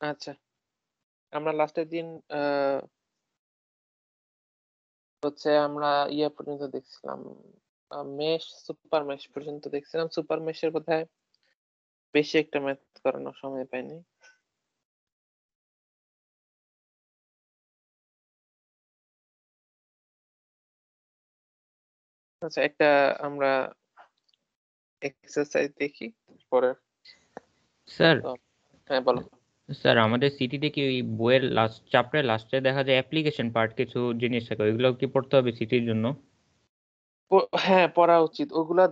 আচ্ছা, আমরা লাস্টের দিন হচ্ছে আমরা ইয়ে পর্যন্ত দেখছিলাম, মেশ, সুপার মেশ পর্যন্ত দেখছিলাম। সুপার মেশের বোধহয় বেশি একটা ম্যাথ করানোর সময় পাইনি। আচ্ছা, একটা আমরা এক্সারসাইজ দেখি পরে। স্যার হ্যাঁ বলো। স্যার আমাদের সিটিতে কি ওই বইয়ের লাস্ট চ্যাপ্টারে লাস্টে দেখা যায় অ্যাপ্লিকেশন পার্ট কিছু জিনিস থাকে, ওইগুলো কি পড়তে হবে সিটির জন্য? হ্যাঁ, পড়া উচিত। ওগুলা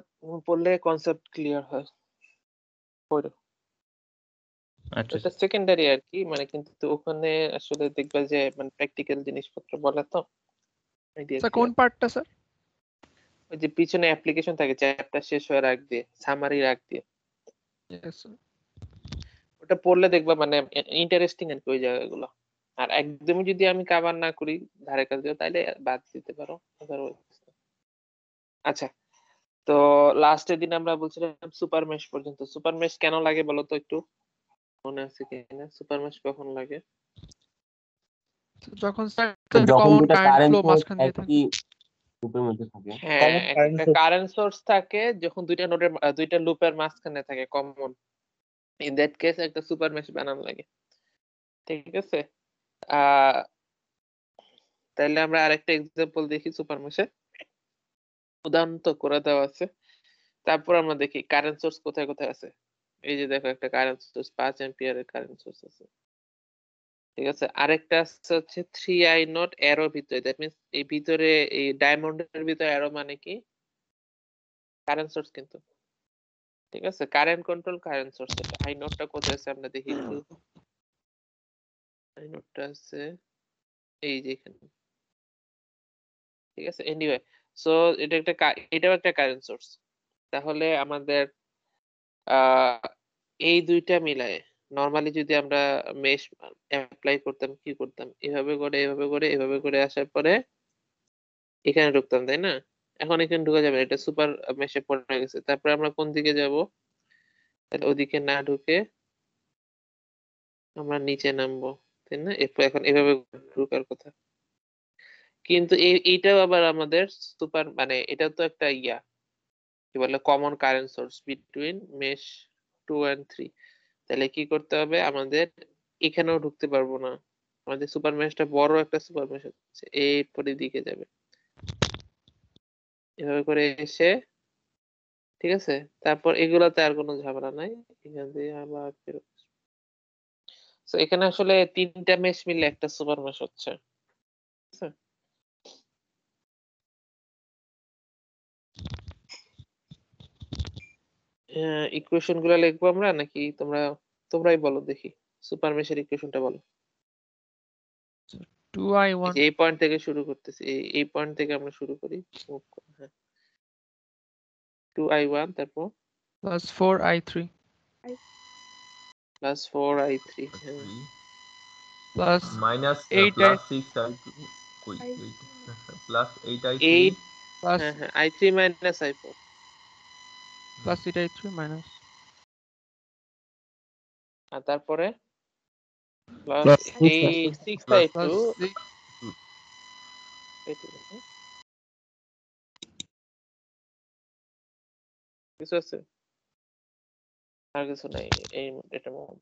পড়লে কনসেপ্ট ক্লিয়ার হয়। পড়ো। আচ্ছা এটা সেকেন্ডারি আর কি, মানে কিন্তু ওখানে আসলে দেখবা যে মানে প্র্যাকটিক্যাল জিনিসপত্র বলে তো আইডিয়া স্যার কোন ক্লিয়ার। পার্টটা স্যার? ওই যে পিছনে অ্যাপ্লিকেশন থাকে, চ্যাপ্টার শেষ হওয়ার আগ দিয়ে, সামারি আগ দিয়ে, ইয়েস স্যার। ওটা পড়লে দেখবা মানে ইন্টারেস্টিং আর কি ওই জায়গাগুলো। আর একদমই যদি আমি কভার না করি ধারে কাছে, তাহলে বাদ দিতে পারো। আচ্ছা, তো লাস্টের দিন আমরা বলছিলাম সুপার মেশ পর্যন্ত। সুপার মেশ কেন লাগে বলো তো একটু, মনে আছে কিনা? সুপার মেশ কখন লাগে? যখন স্যার যখন কমন দুটো কারেন্ট কারেন্ট ফ্লো সোর্স মাঝখান দিয়ে থাকে। একই লুপের মধ্যে থাকে। হ্যাঁ, একটা কারেন্ট সোর্স থাকে যখন দুইটা নোডের দুইটা লুপের মাঝখানে থাকে কমন, ইন দ্যাট কেস একটা সুপার মেশ বানানো লাগে। ঠিক আছে, তাহলে আমরা আরেকটা এক্সাম্পল দেখি সুপার মেশে। উদাহরণ তো করে দেওয়া আছে, তারপর আমরা দেখি কারেন্ট সোর্স কোথায় কোথায় আছে। এই যে দেখো, একটা কারেন্ট সোর্স 5 অ্যাম্পিয়ারের কারেন্ট সোর্স আছে। ঠিক আছে, আরেকটা আছে হচ্ছে 3i নট অ্যারো ভিতরে, দ্যাট মিন্স এই ভিতরে এই ডায়মন্ডের ভিতরে অ্যারো মানে কি কারেন্ট সোর্স কিন্তু। ঠিক আছে, কারেন্ট কন্ট্রোল কারেন্ট সোর্স। এটা আই নোটটা কোথায় আছে আমরা দেখি একটু। আই নোটটা আছে এই যে এখানে। ঠিক আছে, এনিওয়ে, সো এটা একটা এটাও একটা কারেন্ট সোর্স। তাহলে আমাদের এই দুইটা মিলায়ে নরমালি যদি আমরা মেশ অ্যাপ্লাই করতাম, কি করতাম, এভাবে করে এভাবে করে এভাবে করে আসার পরে এখানে ঢুকতাম, তাই না? এখন এখানে ঢুকা যাবে, এটা সুপার মেশে পড়ে গেছে। তারপরে আমরা কোন দিকে যাব? তাহলে ওদিকে না ঢুকে আমরা নিচে নামবো, তাই না? এরপর এখন এভাবে ঢুকার কথা। কিন্তু এইটাও আবার আমাদের সুপার, মানে এটা তো একটা ইয়া কি বলে, common current source between mesh 2 and 3। তাহলে কি করতে হবে আমাদের? এখানেও ঢুকতে পারবো না, আমাদের সুপার মেশটা বড় একটা সুপার মেশ হচ্ছে, এরপরে দিকে যাবে এভাবে করে এসে। ঠিক আছে, তারপর এগুলাতে আর কোনো ঝামেলা নাই, এখান দিয়ে আবার ফেরত। তো এখানে আসলে তিনটা মেশ মিলে একটা সুপার মেশ হচ্ছে। ইকুয়েশন গুলা লিখবো আমরা নাকি তোমরাই বলো দেখি, সুপার মেশের ইকুয়েশনটা বলো। 2i1 এই পয়েন্ট থেকে শুরু করতেছি, এই পয়েন্ট থেকে আমরা শুরু করি। হ্যাঁ, 2i1 তারপর plus 4i3 plus 4i3 plus minus 8i plus 6i2 কই প্লাস 8i3 plus হ্যাঁ i3 minus i4 plus 8i3 minus আর তারপরে প্লাস Plus 6i2 plus 6 কিছু আছে আর কিছু নাই এই এটা মনে।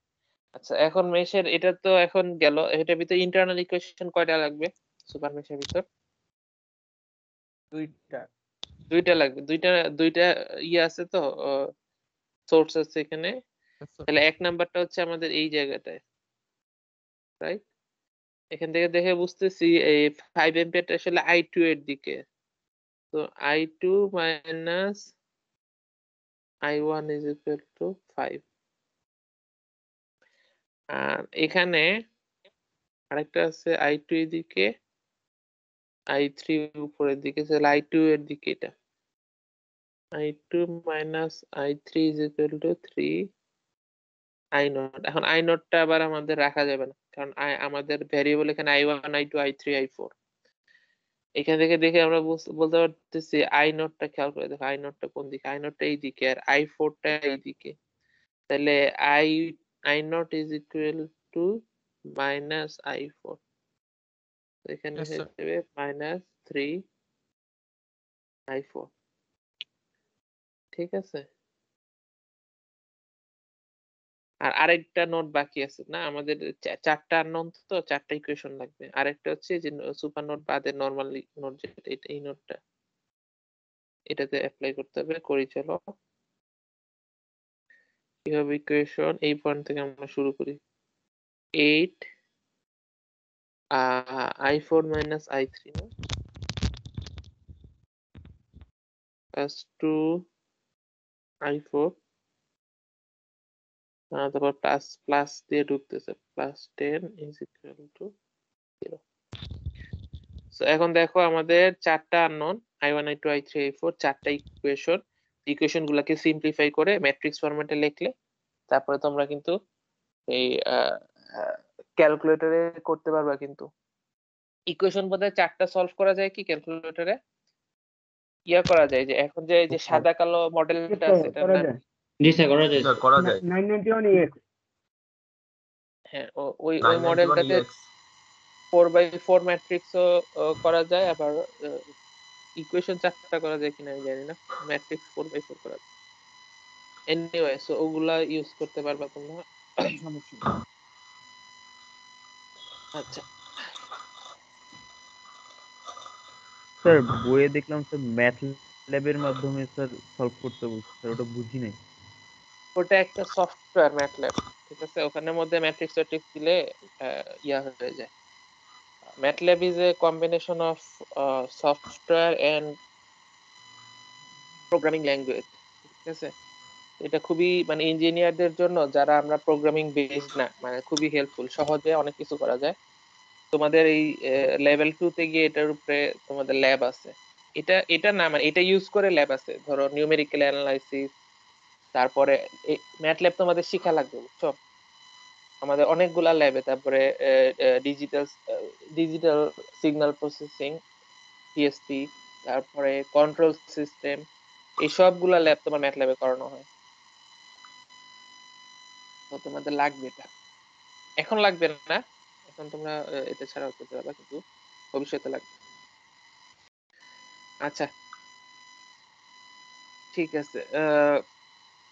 আচ্ছা, এখন মেশের এটা তো এখন গেল, এটার ভিতরে ইন্টারনাল ইকুয়েশন কয়টা লাগবে সুপার মেশের ভিতর? দুইটা লাগবে। দুইটা দুইটা ইয়ে আছে তো, সোর্স আছে এখানে। তাহলে এক নাম্বারটা হচ্ছে আমাদের এই জায়গাটায়, রাইট? এখান থেকে দেখে বুঝতেছি এই 5 অ্যাম্পিয়ারটা আসলে i2 এর দিকে। তো i2 minus i1 is equal two 5। আর এখানে আরেকটা আছে i2 এর দিকে, i3 উপরের দিকে, তাহলে i2 এর দিকে এটা i2 minus i3 is equal two 3 i0। এখন i0টা আবার আমাদের রাখা যাবে না, কারণ আমাদের ভ্যারিয়েবল এখানে i1 i2 i3 i4। এখান থেকে দেখে আমরা বলতে পারতেছি i0টা, খেয়াল করে দেখো i0টা কোন দিকে, i0টা এই দিকে আর i4টা এই দিকে। তাহলে i0 is equal two minus i4, এখানে Yes, হয়ে sir. যাবে মাইনাস 3i4। ঠিক আছে, আর আরেকটা নোট বাকি আছে না আমাদের, চারটা আননোন, তো চারটা ইকুয়েশন লাগবে। আরেকটা হচ্ছে যে সুপার নোট বাদে নরমাল নোট, যেটা এই নোটটা, এটাতে অ্যাপ্লাই করতে হবে। করি চলো, কিভাবে ইকুয়েশন, এই পয়েন্ট থেকে আমরা শুরু করি। 8 i4 minus i3 না, প্লাস 2 i4, তারপর প্লাস দিয়ে ঢুকতেছে, plus 10 is equal to 0। So এখন দেখো আমাদের চারটা unknown, i1 i2 i3 i4, চারটা ইকুয়েশন গুলাকে সিম্পলিফাই করে ম্যাট্রিক্স ফরম্যাটে লিখলে তারপরে তোমরা কিন্তু এই ক্যালকুলেটরে করতে পারবা। কিন্তু ইকুয়েশন বোধহয় চারটা সলভ করা যায় কি ক্যালকুলেটরে, ইয়া করা যায় যে এখন যে সাদা কালো মডেলটা আছে এটার নাম, জি স্যার করা যায়। এটা করা যায় 991 হ্যাঁ ওই 991 মডেলটাতে EX 4x4 ম্যাট্রিক্সও করা যায়, আবার ইকুয়েশন চারটা করা যায় কিনা আমি জানি না, ম্যাট্রিক্স 4x4 করা যায়। এনিওয়ে, সো ওগুলা ইউজ করতে পারবা তোমরা, সমস্যা নেই। আচ্ছা, স্যার বইয়ে দেখলাম স্যার ম্যাথ ল্যাবের মাধ্যমে স্যার সলভ করতে বলছে স্যার, ওটা বুঝি নাই। ওটা একটা সফটওয়্যার ম্যাটল্যাব, ঠিক আছে, ওখানের মধ্যে ম্যাট্রিক্স ট্যাট্রিক্স দিলে ইয়া হয়ে যায়। MATLAB is a combination of software and programming language, ঠিক আছে। এটা খুবই মানে ইঞ্জিনিয়ারদের জন্য, যারা আমরা প্রোগ্রামিং বেসড না, মানে খুবই হেল্পফুল, সহজে অনেক কিছু করা যায়। তোমাদের এই লেভেল 2 তে গিয়ে এটার উপরে তোমাদের ল্যাব আছে। এটা না, মানে এটা ইউজ করে ল্যাব আছে, ধরো নিউমেরিক্যাল অ্যানালাইসিস, তারপরে ম্যাটল্যাব তোমাদের শিখা লাগবে, বুঝছো, আমাদের অনেকগুলা ল্যাবে। তারপরে ডিজিটাল সিগন্যাল প্রসেসিং, PSP, তারপরে কন্ট্রোল সিস্টেম, এই সবগুলা ল্যাব তোমার ম্যাটল্যাবে করানো হয়। তো তোমাদের লাগবে এটা, এখন লাগবে না, এখন তোমরা এটা ছাড়াও করতে পারবা, কিন্তু ভবিষ্যতে লাগবে। আচ্ছা ঠিক আছে,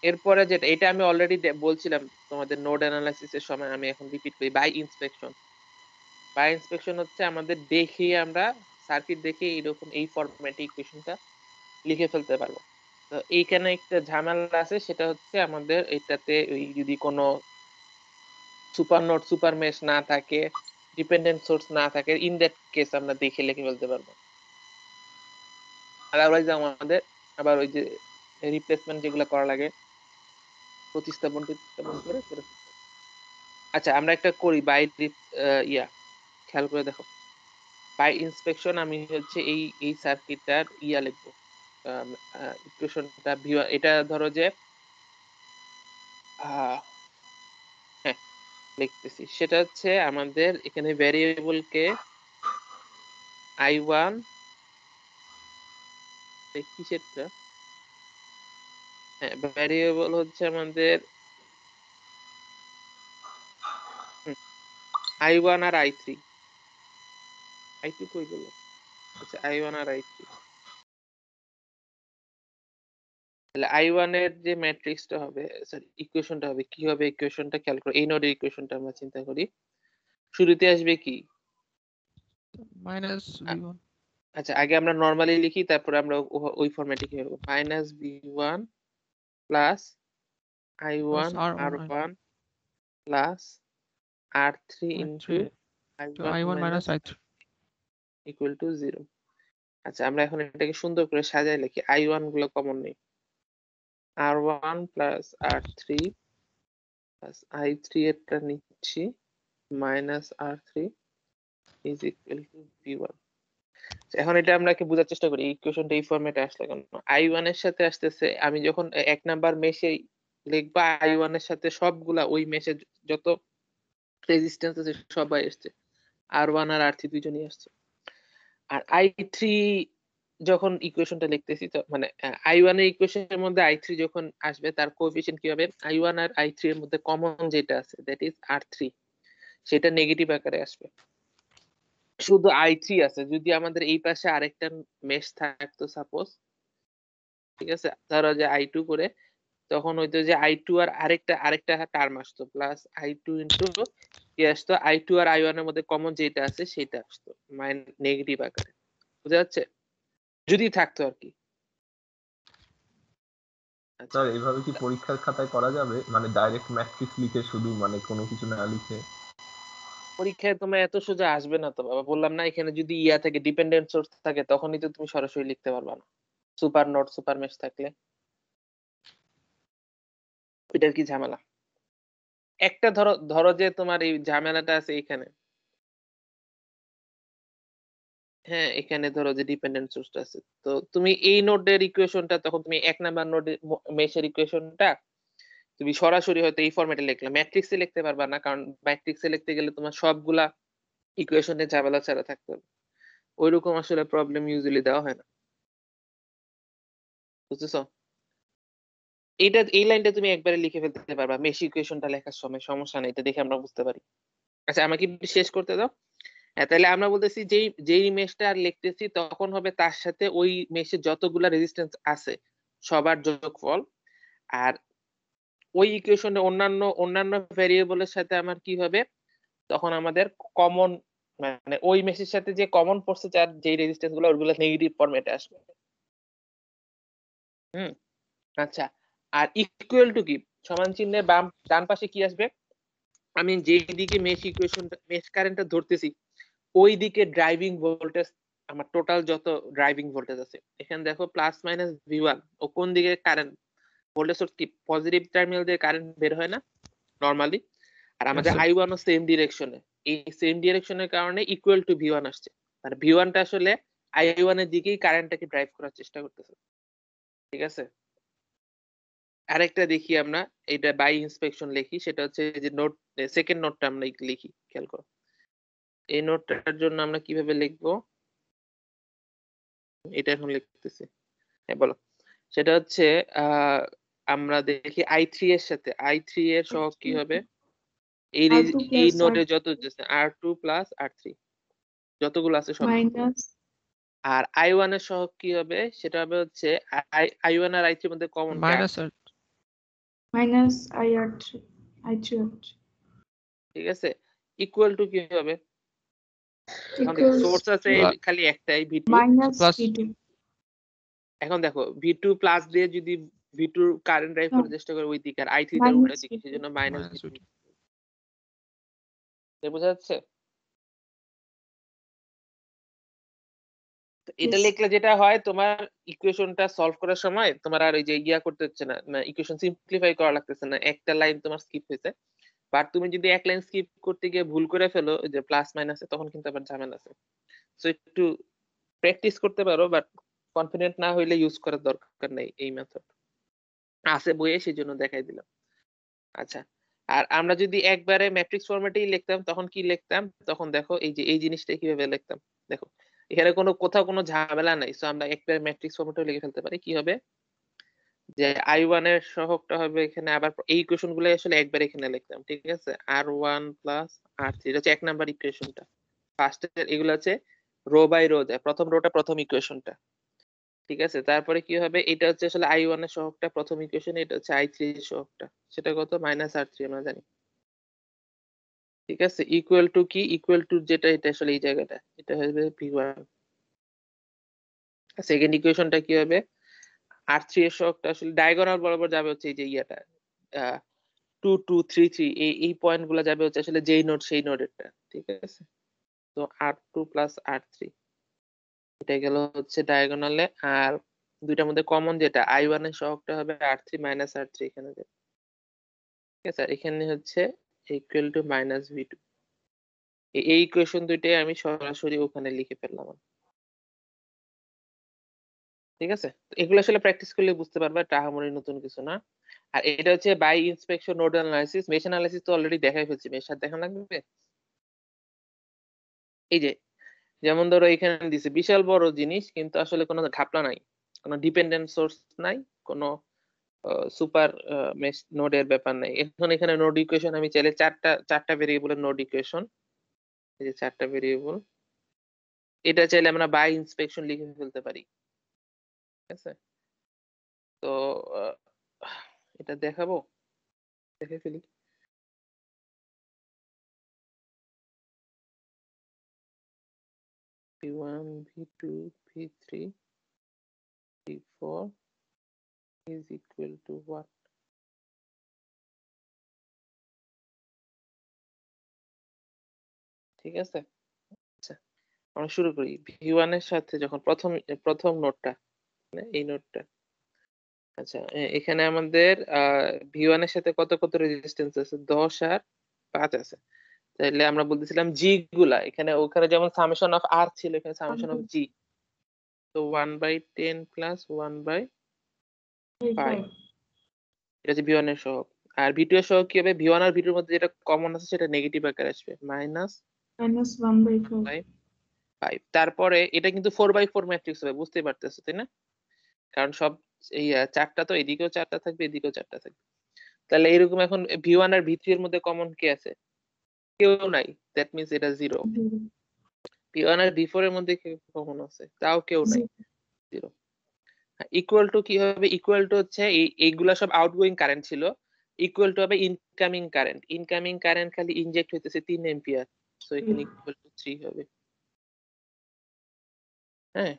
এরপরে যেটা, এটা আমি অলরেডি বলছিলাম তোমাদের নোড অ্যানালাইসিসের সময়, আমি এখন রিপিট করি। বাই ইন্সপেকশন হচ্ছে আমাদের দেখে, আমরা সার্কিট দেখে এরকম এই ফরম্যাটে ইকুয়েশনটা লিখে ফেলতে পারবো। তো এইখানে একটা ঝামেলা আছে, সেটা হচ্ছে আমাদের এটাতে ওই যদি কোনো সুপার নোড সুপার মেশ না থাকে, ডিপেন্ডেন্ট সোর্স না থাকে, ইন দ্যাট কেস আমরা দেখে লিখে ফেলতে পারবো। আদারওয়াইজ আমাদের আবার ওই যে রিপ্লেসমেন্ট যেগুলো করা লাগে, প্রতিস্থাপন করে ফেলতে হবে। আচ্ছা আমরা একটা করি বাই ইয়া, খেয়াল করে দেখো, বাই ইন্সপেকশন আমি হচ্ছে এই সার্কিটটার ইয়া লিখবো, ইকুয়েশনটা এটা ধরো যে হ্যাঁ লিখতেছি, সেটা হচ্ছে আমাদের এখানে ভ্যারিয়েবলকে i1, কিসেরটা, হ্যাঁ ভ্যারিয়েবল হচ্ছে আমাদের i1 আর i3, i2 কই গেল, আচ্ছা i1 আর i3, তাহলে i1 এর যে ম্যাট্রিক্সটা হবে, সরি ইকুয়েশনটা হবে, কি হবে ইকুয়েশনটা খেয়াল করো, এই নোডের ইকুয়েশনটা আমরা চিন্তা করি, শুরুতে আসবে কি, minus v1 আচ্ছা আগে আমরা নরমালি লিখি, তারপরে আমরা ওই ফরম্যাটে কি হবে, minus v1 plus i1 plus r1 plus r3 into to i1 i1 minus minus i3 equal to 0। আচ্ছা আমরা এখন এটাকে সুন্দর করে সাজাই লিখি, i1 গুলো কমন নেই, r1 plus r3 plus i3 এরটা নিচ্ছি, minus r3 is equal two v1। এখন এটা আমরা কি বোঝার চেষ্টা করি, ইকুয়েশনটা এই ফরম্যাটে আসলে কেন, i1 এর সাথে আসতেছে, আমি যখন এক নাম্বার মেশে লিখবা i1 এর সাথে সবগুলা ওই মেশে যত রেজিস্ট্যান্স আছে সবাই আসছে, r1 আর r3 দুইজনই আসছে। আর i3 যখন ইকুয়েশনটা লিখতেছি, তো মানে i1 এর ইকুয়েশনের মধ্যে i3 যখন আসবে, তার কোএফিশিয়েন্ট কি হবে, i1 আর i3 এর মধ্যে কমন যেটা আছে দ্যাট ইজ r3, সেটা নেগেটিভ আকারে আসবে। শুধু i3 আছে, যদি আমাদের এই পাশে আরেকটা মেশ থাকতো সাপোজ, ঠিক আছে, ধরো যে i2 করে, তখন হইতো যে i2 আর আরেকটা টার্ম আসতো, প্লাস i2 ইন্টু কি আসতো, i2 আর i1 এর মধ্যে কমন যেটা আছে সেটা আসতো নেগেটিভ আকারে। বুঝা যাচ্ছে? যদি থাকতো আর কি। আচ্ছা, স্যার এইভাবে কি পরীক্ষার খাতায় করা যাবে, মানে ডাইরেক্ট ম্যাট্রিক্স লিখে শুধু, মানে কোনো কিছু না লিখে? পরীক্ষায় তোমার এত সোজা আসবে না তো বাবা, বললাম না, এখানে যদি ইয়া থাকে, ডিপেন্ডেন্ট সোর্স থাকে, তখনই তো তুমি সরাসরি লিখতে পারবা না। সুপার নোট, সুপার মেশ থাকলে এটার কি ঝামেলা? একটা ধরো ধরো যে তোমার এই ঝামেলাটা আছে এখানে, হ্যাঁ, এখানে ধরো যে ডিপেন্ডেন্ট সোর্সটা আছে, তো তুমি এই নোডের ইকুয়েশনটা, তখন তুমি 1 নাম্বার নোডের মেশের ইকুয়েশনটা তুমি সরাসরি হয়তো এই ফরম্যাটে লিখলে ম্যাট্রিক্সে লিখতে পারবা না, কারণ ম্যাট্রিক্সে লিখতে গেলে তোমার সবগুলা ইকুয়েশনের ঝামেলা ছাড়া থাকতে হবে। ওইরকম আসলে প্রবলেম ইউজুয়ালি দেওয়া হয় না, বুঝতেছো? এই লাইনটা তুমি একবারে লিখে ফেলতে পারবা মেশ ইকুয়েশনটা লেখার সময়, সমস্যা নেই, এটা দেখে আমরা বুঝতে পারি। আচ্ছা, আমাকে একটু শেষ করতে দাও। তাহলে আমরা বলতেছি যেই মেশটা আর লিখতেছি, তখন হবে তার সাথে ওই মেশে যতগুলা রেজিস্ট্যান্স আছে সবার যোগফল, আর ওই ইকুয়েশনে অন্যান্য ভ্যারিয়েবলের সাথে আমার কি হবে, তখন আমাদের কমন, মানে ওই মেশের সাথে যে কমন পড়ছে যার যেই রেজিস্ট্যান্স গুলো, ওগুলো নেগেটিভ ফরম্যাটে আসবে। হুম, আচ্ছা। আর ইকুয়াল টু কি, সমান চিহ্নের ডান পাশে কি আসবে, আমি যেই দিকে মেশ কারেন্টটা ধরতেছি ওই দিকে ড্রাইভিং ভোল্টেজ, আমার টোটাল যত ড্রাইভিং ভোল্টেজ আছে, এখানে দেখো প্লাস মাইনাস V1, ও কোন দিকে কারেন্ট ভোল্টেজ সোর্স কি পজিটিভ টার্মিনাল দিয়ে কারেন্ট বের হয় না নরমালি, আর আমাদের sir. i1 ও সেম ডিরেকশনে, এই সেম ডিরেকশনের কারণে ইকুয়াল টু V1 আসছে, আর V1টা আসলে i1 এর দিকেই কারেন্টটাকে ড্রাইভ করার চেষ্টা করতেছে। ঠিক আছে, আরেকটা দেখি আমরা, এটা বাই ইন্সপেকশন লিখি, সেটা হচ্ছে যে নোট, সেকেন্ড নোটটা আমরা লিখি, খেয়াল করো এই নোটটার জন্য আমরা কিভাবে লিখবো, এটা এখন লিখতেছি। হ্যাঁ, বলো। সেটা হচ্ছে আমরা দেখি i3 এর সাথে i3 এর সহগ কি হবে, এই R2 এই plus নোডে যত R2 প্লাস R3 যতগুলো আছে সব, minus আর i1 এর সহগ কি হবে, সেটা হবে হচ্ছে i1 আর i3 এর মধ্যে কমন কি Minus R3, minus IR3 I3 R3 ঠিক আছে, ইকুয়াল টু কি হবে, এখন দেখো equals সোর্স আছে Plus- খালি একটাই V2, minus plus V2 এখন দেখো V2 প্লাস দিয়ে যদি V2 কারেন্ট ড্রাইভ করার চেষ্টা করে ওই দিকে, আর i3 তার উল্টা minus দিকে, V2 সেজন্য মাইনাস minus V2। V2. বোঝা যাচ্ছে? তো এটা Yes. লিখলে যেটা হয়, তোমার ইকুয়েশনটা সলভ করার সময় তোমার আর ওই যে ইয়া করতে হচ্ছে না, ইকুয়েশন সিম্পলিফাই করা লাগতেছে না, একটা লাইন তোমার স্কিপ হয়েছে। বাট তুমি যদি এক লাইন স্কিপ করতে গিয়ে ভুল করে ফেলো, ওই যে প্লাস মাইনাসে, তখন কিন্তু আবার ঝামেলা আছে। সো একটু প্র্যাকটিস করতে পারো, বাট কনফিডেন্ট না হইলে ইউজ করার দরকার নেই এই মেথড, আছে বইয়ে, সেই জন্য দেখাই দিলাম। আচ্ছা, আর আমরা যদি একবারে ম্যাট্রিক্স ফরম্যাটেই লিখতাম, তখন কি লিখতাম, তখন দেখো এই যে এই জিনিসটা কিভাবে লিখতাম, দেখো এখানে কোথাও কোনো ঝামেলা নাই, সো আমরা একবারে ম্যাট্রিক্স ফরম্যাটেও লিখে ফেলতে পারি। কি হবে, যে i1 এর সহগটা হবে এখানে, আবার এই ইকুয়েশন গুলো আসলে একবার এখানে লিখতাম, ঠিক আছে, r1 প্লাস r3, এটা হচ্ছে 1 নাম্বার ইকুয়েশনটা, ফার্স্ট এর এগুলো হচ্ছে রো বাই রো যায়, প্রথম রোটা প্রথম ইকুয়েশনটা, ঠিক আছে, তারপরে কি হবে, এটা হচ্ছে আসলে i1 এর সহগটা প্রথম ইকুয়েশন, এটা হচ্ছে i3 এর সহগটা, সেটা কত, মাইনাস r3 আমরা জানি, ঠিক আছে, ইকুয়াল টু কি, ইকুয়াল টু যেটা, এটা আসলে এই জায়গাটা, এটা হবে V1। সেকেন্ড ইকুয়েশনটা কি হবে, R3 এর সহগটা আসলে ডায়াগোনাল বরাবর যাবে হচ্ছে এই যে ইয়াটা 2 2 3 3, এই পয়েন্ট গুলো যাবে হচ্ছে আসলে যেই নোড সেই নোডেরটা, ঠিক আছে, তো R2 প্লাস R3, এটা গেল হচ্ছে ডায়াগোনালে, আর দুইটার মধ্যে কমন যেটা i1 এর সহগটা হবে R3 মাইনাস R3 এখানে যাবে, ঠিক আছে, আর এখানে হচ্ছে ইকুয়াল টু মাইনাস V2। এই ইকুয়েশন দুইটাই আমি সরাসরি ওখানে লিখে ফেললাম, ঠিক আছে, তো এগুলো আসলে প্র্যাকটিস করলে বুঝতে পারবে, টাহামরি নতুন কিছু না। আর এটা হচ্ছে by inspection node analysis, mesh analysis তো অলরেডি দেখাই ফেলছি, মেশ আর দেখা লাগবে। এই যে যেমন ধরো এখানে দিছে বিশাল বড় জিনিস, কিন্তু আসলে কোনো ঘাপলা নাই, কোনো ডিপেন্ডেন্ট সোর্স নাই, কোনো সুপার মেশ নোডের ব্যাপার নাই। এখন এখানে নোড ইকুয়েশন আমি চাইলে চারটা ভেরিয়েবলের নোড ইকুয়েশন, এই যে চারটা ভেরিয়েবল, এটা চাইলে আমরা বাই ইন্সপেকশন লিখে ফেলতে পারি। ঠিক আছে, তো এটা দেখাবো, দেখে ফেলি। v1 v2 v3 v4 is equal to what? ঠিক আছে, আচ্ছা আমরা শুরু করি। v1 এর সাথে যখন প্রথম নোডটা, এই নোডটা, আচ্ছা এখানে আমাদের v1 এর সাথে কত কত রেজিস্ট্যান্স আছে, 10 আর 5 আছে। তাহলে আমরা বলতেছিলাম জি গুলা, এখানে ওখানে যেমন সামেশন অফ আর ছিল, এখানে সামেশন অফ জি, তো 1/10 প্লাস 1/5, এটা হচ্ছে v1 এর সহগ। আর v2 এর সহগ কি হবে, v1 আর v2 এর মধ্যে যেটা কমন আছে সেটা নেগেটিভ আকারে আসবে, -1/5। তারপরে এটা কিন্তু 4/4 ম্যাট্রিক্স হবে, বুঝতে পারতেছো তাই না? কারণ সব এই চারটা, তো এদিকেও চারটা থাকবে, এদিকেও চারটা থাকবে। তাহলে এরকম এখন v1 আর v3 এর মধ্যে কমন কি আছে, কেউ নাই, দ্যাট মিন্স এটা 0। v1 আর v4 এর মধ্যে কি কমন আছে, তাও কেউ নাই, 0। ইকুয়াল টু কি হবে, ইকুয়াল টু হচ্ছে এইগুলা সব আউটগোয়িং কারেন্ট ছিল, ইকুয়াল টু হবে ইনকামিং কারেন্ট। ইনকামিং কারেন্ট খালি ইনজেক্ট হইতেছে 3 এম্পিয়ার, সো এখানে ইকুয়াল টু 3 হবে। হ্যাঁ,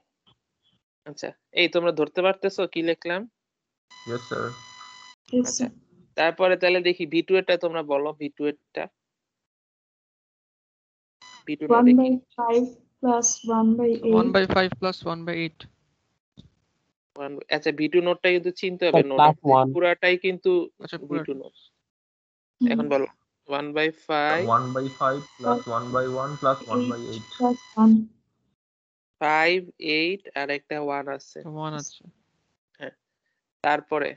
আচ্ছা এই তোমরা ধরতে পারতেছো কি লিখলাম? Yes sir. আচ্ছা তারপরে তাহলে দেখি v2 এরটা তোমরা বলো, v2 এরটা, v2 নোডে কি 1/5 plus 1/8. 1/5 plus 1/8. আচ্ছা v2 নোডটা কিন্তু চিনতে হবে, নোড +1 পুরাটাই কিন্তু আচ্ছা v2 নোড। এখন বলো 1/5 1/5 plus 1/1 plus 1/8 plus 1. 5 8 আর একটা 1 আছে। 1 আছে। হ্যাঁ, তারপরে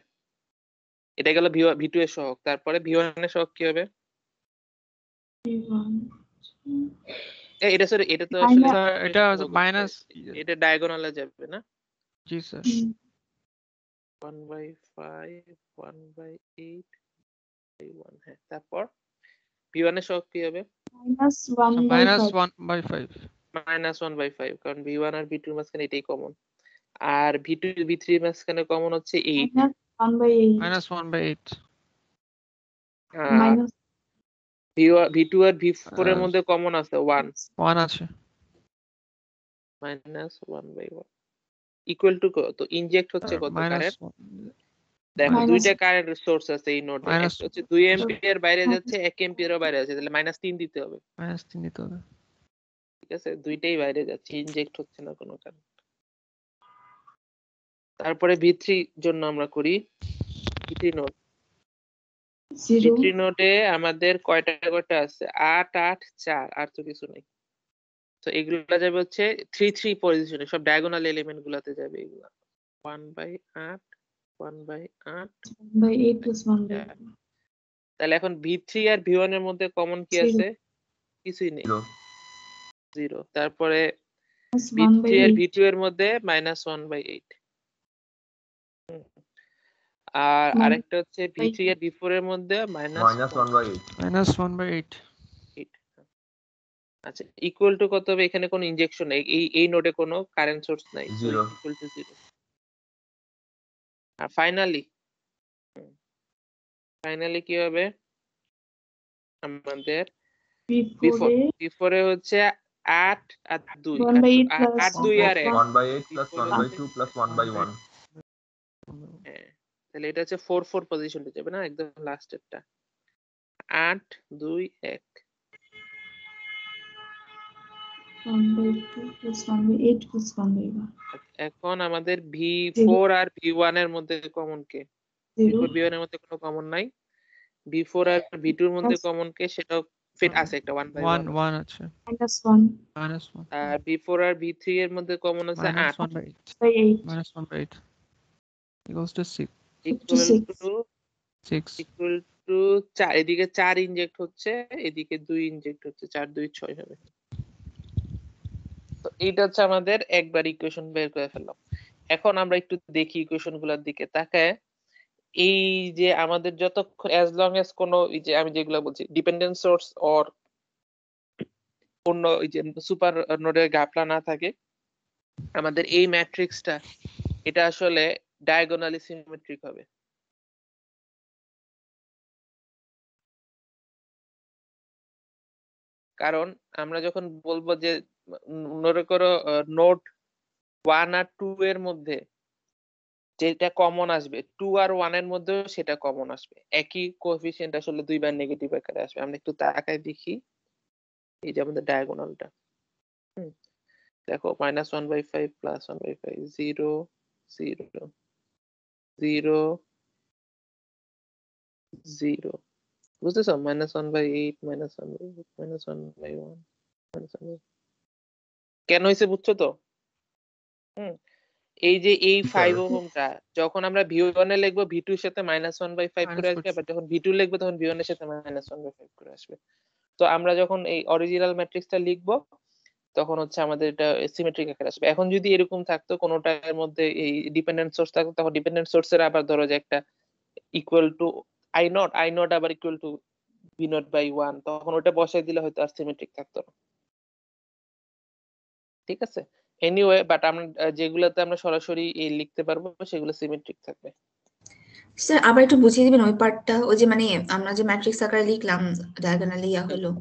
এটা গেল v2 এর সহগ। তারপরে v1 এর সহগ কি হবে? V1. এটা সরি, এটা তো আসলে স্যার এটা মাইনাস, এটা ডায়াগোনালে যাবে না? জি স্যার। 1/5 1/8 1, হ্যাঁ। তারপর v1 এর সহগ কি হবে? মাইনাস -1/5. 1/5। -1/5, কারণ v1 আর v2 এর মাঝখানে এটাই কমন। আর v2 v3 এর মাঝখানে কমন হচ্ছে 8। -1/8. -1/8। আর v2 আর v4 এর মধ্যে কমন আছে 1, 1 আছে। -1/1 ইকুয়াল টু কত, ইনজেক্ট হচ্ছে কত কারেন্ট? দেখো Minus- দুইটা কারেন্ট সোর্স আছে এই নোডে, Minus- একটা হচ্ছে 2 এম্পিয়ার বাইরে যাচ্ছে, 1 এম্পিয়ারও বাইরে যাচ্ছে, তাহলে -3 দিতে হবে। -3 দিতে হবে। ঠিক আছে, দুইটাই বাইরে যাচ্ছে, ইনজেক্ট হচ্ছে না কোনো কারেন্ট। তারপরে v3 জন্য আমরা করি v3 নোড। 0. v3 নোডে আমাদের কয়টা আছে, 8 8 4, আর তো কিছু নেই। তো এগুলা যাবে হচ্ছে 3 3 পজিশনে, সব ডায়াগোনাল এলিমেন্ট গুলাতে যাবে এগুলা। 1/8 1/8। 1/8 plus 1/8. তাহলে এখন v3 আর v1 এর মধ্যে কমন কি Zero. আছে? কিছুই নেই, 0 0। তারপরে Plus v3 আর 1/8. v2 এর মধ্যে -1/8। আর Minus আরেকটা হচ্ছে v3 আর v4 এর মধ্যে -1/8 -1/8। -8। আচ্ছা ইকুয়াল টু কত হবে, এখানে কোনো ইনজেকশন নেই, এই নোডে কোনো কারেন্ট সোর্স নাই, Zero. Equal to 0। আর ফাইনালি কি হবে আমাদের, V4 এ v4 এ হচ্ছে 8 আর 2, 1/8 plus 8 2 আর 1, 1/8 plus 1/2 plus 1/1 হ্যাঁ। তাহলে এটা হচ্ছে 4 4 পজিশনটা যাবে না, একদম লাস্টেরটা 8 2 1। 1/2 plus 1/8 plus 1/1. এখন আমাদের v4 আর v1 এর মধ্যে কমন কে? 0. v4 v1 এর মধ্যে কোনো কমন নাই। v4 আর v2 এর মধ্যে কমন কে, সেটাও ফিট আছে একটা 1/1। 1 আছে। -1. -1 আর v4 আর v3 এর মধ্যে কমন আছে 8 -1/8। -8. -1/8 equals to 6 ইকুয়াল টু 6 4। এদিকে 4 ইনজেক্ট হচ্ছে, এদিকে 2 ইনজেক্ট হচ্ছে, 4 2 6 হবে। তো এইটা হচ্ছে আমাদের একবার ইকুয়েশন বের করে ফেললাম। এখন আমরা একটু দেখি ইকুয়েশন গুলোর দিকে তাকায়, এই যে আমাদের যতক্ষণ অ্যাজ লং এজ কোনো এই যে আমি যেগুলো বলছি ডিপেন্ডেন্ট সোর্স অর অন্য ওই যে সুপার নোডের ঘাপলা না থাকে, আমাদের এই ম্যাট্রিক্সটা এটা আসলে ডায়াগোনালি সিমেট্রিক হবে। কারণ আমরা যখন বলবো যে মনে করো নোড 1 আর 2 এর মধ্যে যেটা কমন আসবে 2 আর 1 এর মধ্যেও সেটা কমন আসবে, একই কোএফিসিয়েন্ট আসলে দুইবার নেগেটিভ আকারে আসবে। আমরা একটু তাকায় দেখি এই যে আমাদের ডায়াগোনালটা দেখো -1/5 +1/5 0 0 0 0 বুঝতেছো? -1/8 -1/8 -1/1 -1/1 কেন হয়েছে বুঝছো তো? এই যে এই 5 ওহমটা যখন আমরা V1 এ লিখবো V2 এর সাথে -1/5 করে আসবে, আবার যখন V2 লিখবো তখন V1 এর সাথে -1/5 করে আসবে। তো আমরা যখন এই অরিজিনাল ম্যাট্রিক্সটা লিখবো তখন হচ্ছে আমাদের এটা সিমেট্রিক আকারে আসবে। এখন যদি এরকম থাকতো কোনোটার মধ্যে এই ডিপেন্ডেন্ট সোর্স থাকতো, তখন ডিপেন্ডেন্ট সোর্সের আবার ধরো যে একটা ইকুয়াল টু I নট আবার ইকুয়াল টু V0/1, তখন ওটা বসাই দিলে হয়তো আর সিমেট্রিক থাকতো না। ঠিক আছে? এনিওয়ে, বাট আমরা যেগুলোতে আমরা সরাসরি লিখতে পারবো সেগুলো সিমেট্রিক থাকবে। স্যার আবার একটু বুঝিয়ে দিবেন ওই পার্টটা, ওই যে মানে আমরা যে ম্যাট্রিক্স আকারে লিখলাম ডায়াগোনালি হলো,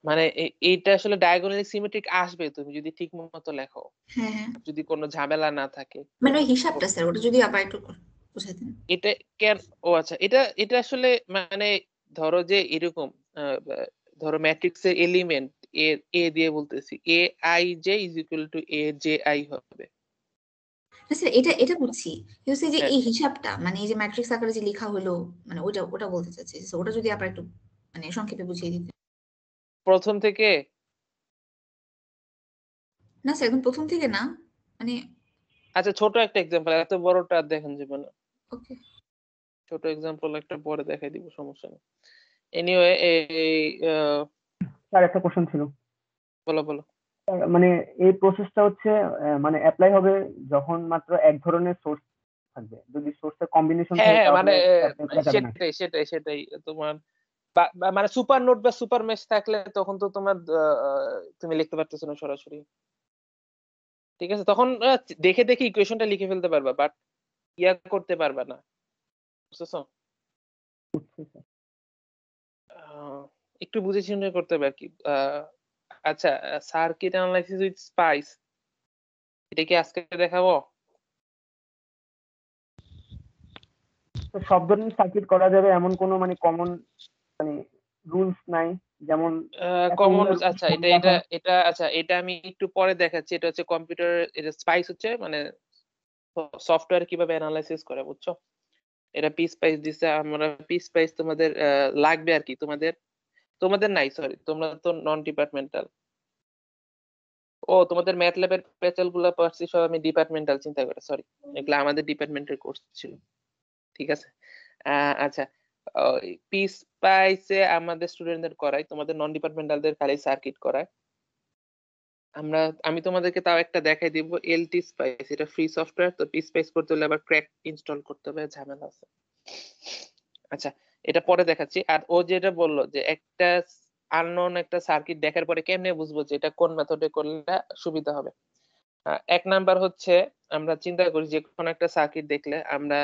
মানে এইটা আসলে ডায়াগোনালি সিমেট্রিক আসবে তুমি যদি ঠিক মতো লেখো, হ্যাঁ হ্যাঁ যদি কোনো ঝামেলা না থাকে। মানে ওই হিসাবটা স্যার ওটা যদি আবার একটু বুঝাই দেন। এটা কেন? ও আচ্ছা, এটা আসলে মানে ধরো যে এরকম ধরো ম্যাট্রিক্সের এলিমেন্ট এ দিয়ে বলতেছি aij = ajI হবে। স্যার এটা বুঝছি, কিন্তু যে এই হিসাবটা মানে এই যে ম্যাট্রিক্স আকারে যে লেখা হলো মানে ওটা বলতে চাচ্ছি। So, ওটা যদি আবার একটু মানে সংক্ষেপে বুঝিয়ে দিতেন। প্রথম থেকে না স্যার একদম প্রথম থেকে না, মানে আচ্ছা ছোট একটা এক্সাম্পল, এত বড়টা আর দেখেন যাবে না। ওকে ছোট এক্সাম্পল একটা পরে দেখাই দিব, সমস্যা নেই। এনিওয়ে এই স্যার একটা কোশ্চেন ছিল। বলো বলো। মানে এই প্রসেসটা হচ্ছে মানে অ্যাপ্লাই হবে যখন মাত্র এক ধরনের সোর্স থাকবে, যদি সোর্সের কম্বিনেশন থাকে হ্যাঁ মানে তাহলে apply করা যাবে না। সেটাই তোমার মানে সুপার নোড বা সুপার মেশ থাকলে তখন তো তোমার তুমি লিখতে পারতেছো না সরাসরি, ঠিক আছে? তখন দেখে দেখে ইকুয়েশনটা লিখে ফেলতে পারবা, বাট ইয়া করতে পারবা না, বুঝছো? একটু বুঝে শুনে করতে হবে আর কি। আচ্ছা, সার্কিট অ্যানালাইসিস উইথ স্পাইস, এটা কি আজকে দেখাবো? তো সব ধরনের সার্কিট করা যাবে এমন কোনো মানে কমন মানে রুলস নাই, যেমন কমন আচ্ছা এটা আমি একটু পরে দেখাচ্ছি। এটা হচ্ছে কম্পিউটার, এটা স্পাইস হচ্ছে মানে সফটওয়্যার কিভাবে অ্যানালাইসিস করে, বুঝছো? এটা পি স্পাইস দিছে, আমরা পি স্পাইস তোমাদের লাগবে আর কি। তোমাদের নাই, সরি, তোমরা তো নন ডিপার্টমেন্টাল। ও তোমাদের ম্যাথ ল্যাবের প্যাচাল গুলো পাচ্ছি সব আমি ডিপার্টমেন্টাল চিন্তা করে, সরি, এগুলো আমাদের ডিপার্টমেন্টের কোর্স ছিল, ঠিক আছে? আচ্ছা, পি স্পাইসে আমাদের স্টুডেন্টদের করাই, তোমাদের নন ডিপার্টমেন্টালদের খালি সার্কিট করায়। আমি তোমাদেরকে তাও একটা দেখাই দিব, এলটি স্পাইস, এটা ফ্রি সফটওয়্যার। তো পি স্পাইস করতে হলে আবার ক্র্যাক ইনস্টল করতে হবে, ঝামেলা আছে। আচ্ছা, এটা পরে দেখাচ্ছি। আর ও যেটা বললো যে একটা আননোন একটা সার্কিট দেখার পরে কেমনে বুঝবো যে এটা কোন মেথডে করলে সুবিধা হবে? এক নাম্বার হচ্ছে আমরা চিন্তা করি যে কোন একটা সার্কিট দেখলে আমরা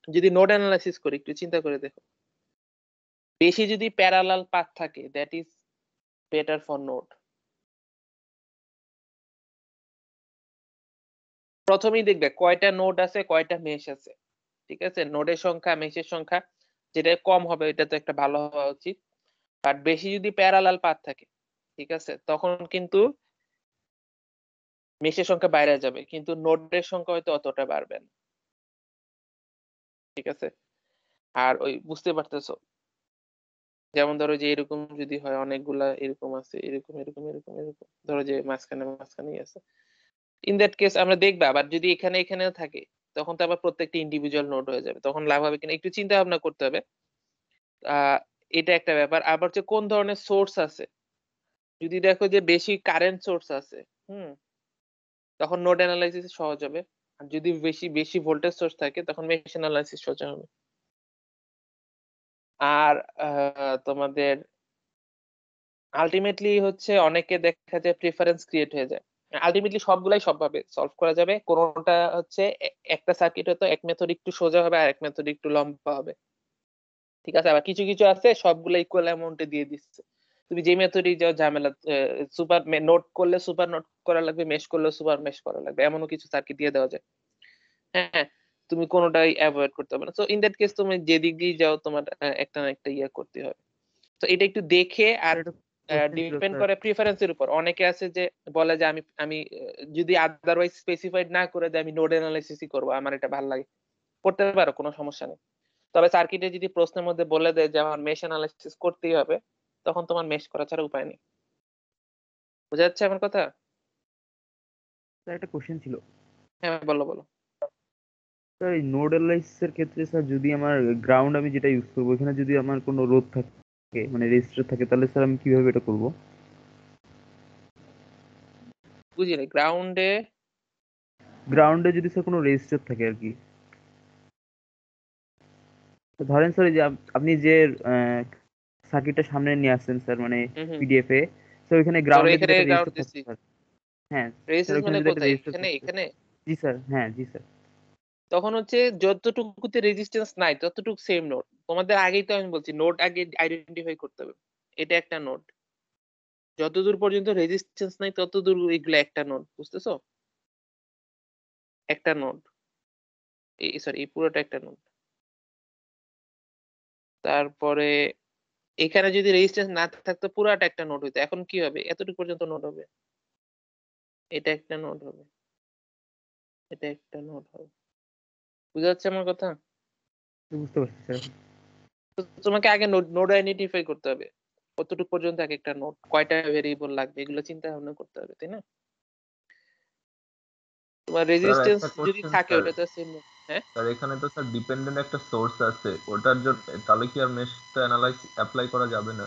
যদি নোড অ্যানালাইসিস করি, একটু চিন্তা করে দেখো, বেশি যদি প্যারালাল পাথ থাকে that is better for node. প্রথমেই দেখবে কয়টা নোড আছে, কয়টা মেশ আছে, ঠিক আছে? নোডের সংখ্যা, মেশের সংখ্যা যেটা কম হবে এটা তো একটা ভালো হওয়া উচিত। বাট বেশি যদি প্যারালাল পাথ থাকে, ঠিক আছে, তখন কিন্তু মেশের সংখ্যা বাইরে যাবে, কিন্তু নোডের সংখ্যা হয়তো অতটা বাড়বে না, ঠিক আছে? আর ওই বুঝতে পারতেছো, যেমন ধরো যে এরকম যদি হয়, অনেকগুলা এরকম আছে, এরকম এরকম এরকম এরকম, ধরো যে মাঝখানেই আছে, ইন দ্যাট কেস আমরা দেখবা। আবার যদি এখানেও থাকে তখন তো আবার প্রত্যেকটা ইন্ডিভিজুয়াল নোড হয়ে যাবে, তখন লাভ হবে কিনা একটু চিন্তা ভাবনা করতে হবে। এটা একটা ব্যাপার। আবার হচ্ছে কোন ধরনের সোর্স আছে, যদি দেখো যে বেশি কারেন্ট সোর্স আছে তখন নোড অ্যানালাইসিস সহজ হবে। আর যদি বেশি বেশি ভোল্টেজ সোর্স থাকে তখন মেশ অ্যানালাইসিস সোজা হবে। আর তোমাদের আলটিমেটলি হচ্ছে অনেকে দেখা যায় প্রেফারেন্স ক্রিয়েট হয়ে যায়। আলটিমেটলি সবগুলাই সবভাবে সলভ করা যাবে, কোনটা হচ্ছে একটা সার্কিট হয়তো এক মেথড একটু সোজা হবে আর এক মেথড একটু লম্বা হবে, ঠিক আছে। আবার কিছু কিছু আছে সবগুলো ইকুয়াল অ্যামাউন্টে দিয়ে দিচ্ছে, তুমি যে মেথডই যাও ঝামেলা, সুপার নোট করলে সুপার নোট করা লাগবে, মেশ করলে সুপার মেশ করা লাগবে, এমনও কিছু সার্কিট দিয়ে দেওয়া যায়। হ্যাঁ, তুমি কোনোটাই অ্যাভয়েড করতে হবে না। সো ইন দ্যাট কেস তুমি যেদিক দিয়ে যাও তোমার একটা না একটা ইয়ে করতে হবে। তো এটা একটু দেখে, আর ডিপেন্ড করে প্রিফারেন্সের উপর। অনেকে আছে যে বলে যে আমি আমি যদি আদারওয়াইজ স্পেসিফাইড না করে দেয় আমি নোড অ্যানালাইসিসই করবো, আমার এটা ভালো লাগে, করতে পারো, কোনো সমস্যা নেই। তবে সার্কিটে যদি প্রশ্নের মধ্যে বলে দেয় যে আমার মেশ অ্যানালাইসিস করতেই হবে, তখন তোমার মেশ করা ছাড়া উপায় নেই। বুঝা যাচ্ছে আমার কথা? স্যার একটা কোশ্চেন ছিল। হ্যাঁ বলো বলো। স্যার এই নোড অ্যানালাইসিসের ক্ষেত্রে স্যার যদি আমার গ্রাউন্ড আমি যেটা ইউজ করবো এখানে যদি আমার কোনো রোধ থাকে মানে রেজিস্টার থাকে তাহলে স্যার আমি কিভাবে এটা করব? বুঝিনি, গ্রাউন্ডে গ্রাউন্ডে যদি স্যার কোনো রেজিস্টার থাকে আর কি, তো ধরেন স্যার এই যে আপনি যে সার্কিটটা সামনে নিয়ে আসছেন স্যার মানে পিডিএফ এ, তো ওখানে গ্রাউন্ডে এখানে যেটা গ্রাউন্ড রেজিস্টার দিছি, থাকে স্যার। হ্যাঁ স্যার, রেজিস্ট্যান্স ওখানে মানে যদি একটা কোথায়? রেজিস্টার এখানে থাকে। এখানে জি স্যার, হ্যাঁ জি স্যার। তখন হচ্ছে যতটুকুতে রেজিস্ট্যান্স নাই ততটুকু সেম নোড। তোমাদের আগেই তো আমি বলছি নোড আগে আইডেন্টিফাই করতে হবে, এটা একটা নোড, যতদূর পর্যন্ত রেজিস্ট্যান্স নাই ততদূর এগুলো একটা নোড, বুঝতেছো? একটা নোড, এই সরি এই পুরোটা একটা নোড। তারপরে এখানে যদি রেজিস্ট্যান্স না থাকতো পুরোটা একটা নোড হইতো, এখন কি হবে? এতটুকু পর্যন্ত নোড হবে, এটা একটা নোড হবে, এটা একটা নোড হবে। বুঝা যাচ্ছে আমার কথা? বুঝতে পারছি স্যার। তো তোমাকে আগে নোড আইডেন্টিফাই করতে হবে, কতটুকু পর্যন্ত এক একটা নোড, কয়টা ভেরিয়েবল লাগবে, এগুলো চিন্তা ভাবনা করতে হবে, তাই না? তোমার রেজিস্ট্যান্স একটা যদি কোশ্চেন থাকে স্যার, ওটা তো সেম। হ্যাঁ স্যার এখানে তো স্যার ডিপেন্ডেন্ট একটা সোর্স আছে, ওটার জন্য তাহলে কি আর মেশটা অ্যাপ্লাই করা যাবে না?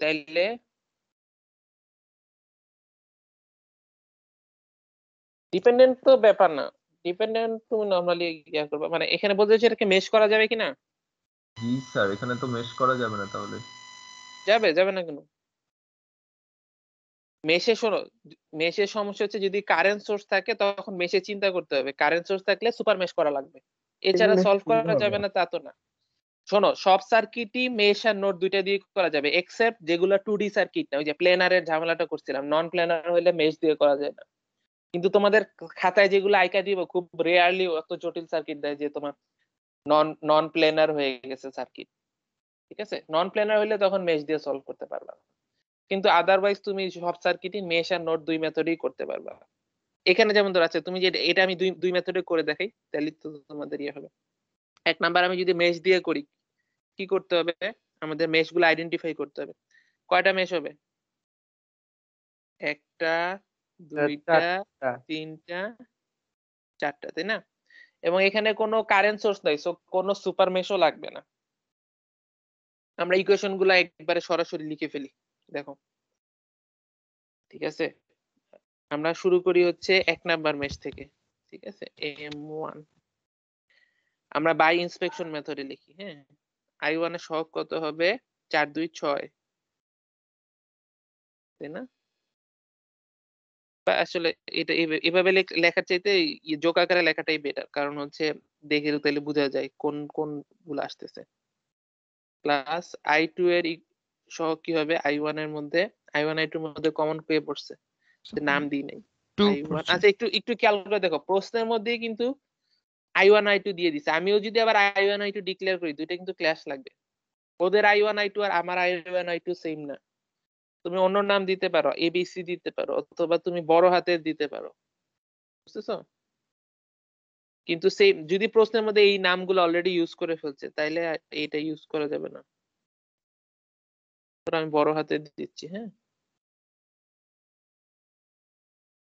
তাইলে ডিপেন্ডেন্ট তো ব্যাপার না, ডিপেন্ডেন্ট তুমি নরমালি ইয়া করবে, মানে এখানে বলতে হচ্ছে এটাকে মেশ করা যাবে কিনা? জি স্যার, এখানে তো মেশ করা যাবে না তাহলে। যাবে, যাবে না কেন? মেশে শোনো, মেশের সমস্যা হচ্ছে যদি কারেন্ট সোর্স থাকে তখন মেশে চিন্তা করতে হবে, কারেন্ট সোর্স থাকলে সুপার মেশ করা লাগবে, এছাড়া সলভ করা যাবে না তা তো না। শোনো, সব সার্কিটই মেশ আর নোড দুইটা দিয়ে করা যাবে এক্সেপ্ট যেগুলো 2D সার্কিট না, ওই যে প্লেনারের ঝামেলাটা করছিলাম, নন প্লেনার হলে মেশ দিয়ে করা যায় না। কিন্তু তোমাদের খাতায় যেগুলো আইকা দিব খুব রেয়ারলি অত জটিল সার্কিট দেয় যে তোমার নন প্লেনার হয়ে গেছে সার্কিট, ঠিক আছে? নন প্লেনার হলে তখন মেশ দিয়ে সলভ করতে পারবা, কিন্তু আদারওয়াইজ তুমি সব সার্কিটই মেশ আর নোড দুই মেথডেই করতে পারবা। এখানে যেমন ধর আছে, তুমি যে এটা আমি দুই মেথডে করে দেখাই তাহলে তো তোমাদের ইয়ে হবে। এক নাম্বার আমি যদি মেশ দিয়ে করি কি করতে হবে, আমাদের মেশ গুলো আইডেন্টিফাই করতে হবে। কয়টা মেশ হবে? একটা, দুইটা, তিনটা, চারটা, তাই না? এবং এখানে কোনো কারেন্ট সোর্স নাই, সো কোনো সুপার মেশও লাগবে না। আমরা ইকুয়েশন গুলো একবারে সরাসরি লিখে ফেলি, দেখো, ঠিক আছে? আমরা শুরু করি হচ্ছে এক নাম্বার মেশ থেকে, ঠিক আছে? M1 আমরা বাই ইন্সপেকশন মেথডে লিখি। হ্যাঁ, I1 এর সহগ কত হবে? 4 2 6, তাই না? আসলে এটা এভাবে লেখার চাইতে যোগ আকারে লেখাটাই বেটার, কারণ হচ্ছে দেখে তাহলে বোঝা যায় কোন কোন গুলো আসতেছে। প্লাস I2 এর সহগ কি হবে? I1 এর মধ্যে, I1 I2 এর মধ্যে কমন পেয়ে পড়ছে, নাম দিই নাই I1। আচ্ছা একটু একটু খেয়াল করে দেখো, প্রশ্নের মধ্যেই কিন্তু I1 I2 দিয়ে দিছে। আমিও যদি আবার I1 I2 ডিক্লেয়ার করি দুইটা কিন্তু ক্ল্যাশ লাগবে, ওদের I1 I2 আর আমার I1 I2 সেম না। তুমি অন্য নাম দিতে পারো, ABC দিতে পারো, অথবা তুমি বড় হাতের দিতে পারো, বুঝতেছো? কিন্তু সেম যদি প্রশ্নের মধ্যে এই নামগুলো অলরেডি ইউজ করে ফেলছে তাইলে এটা ইউজ করা যাবে না। আমি বড় হাতে দিচ্ছি, হ্যাঁ,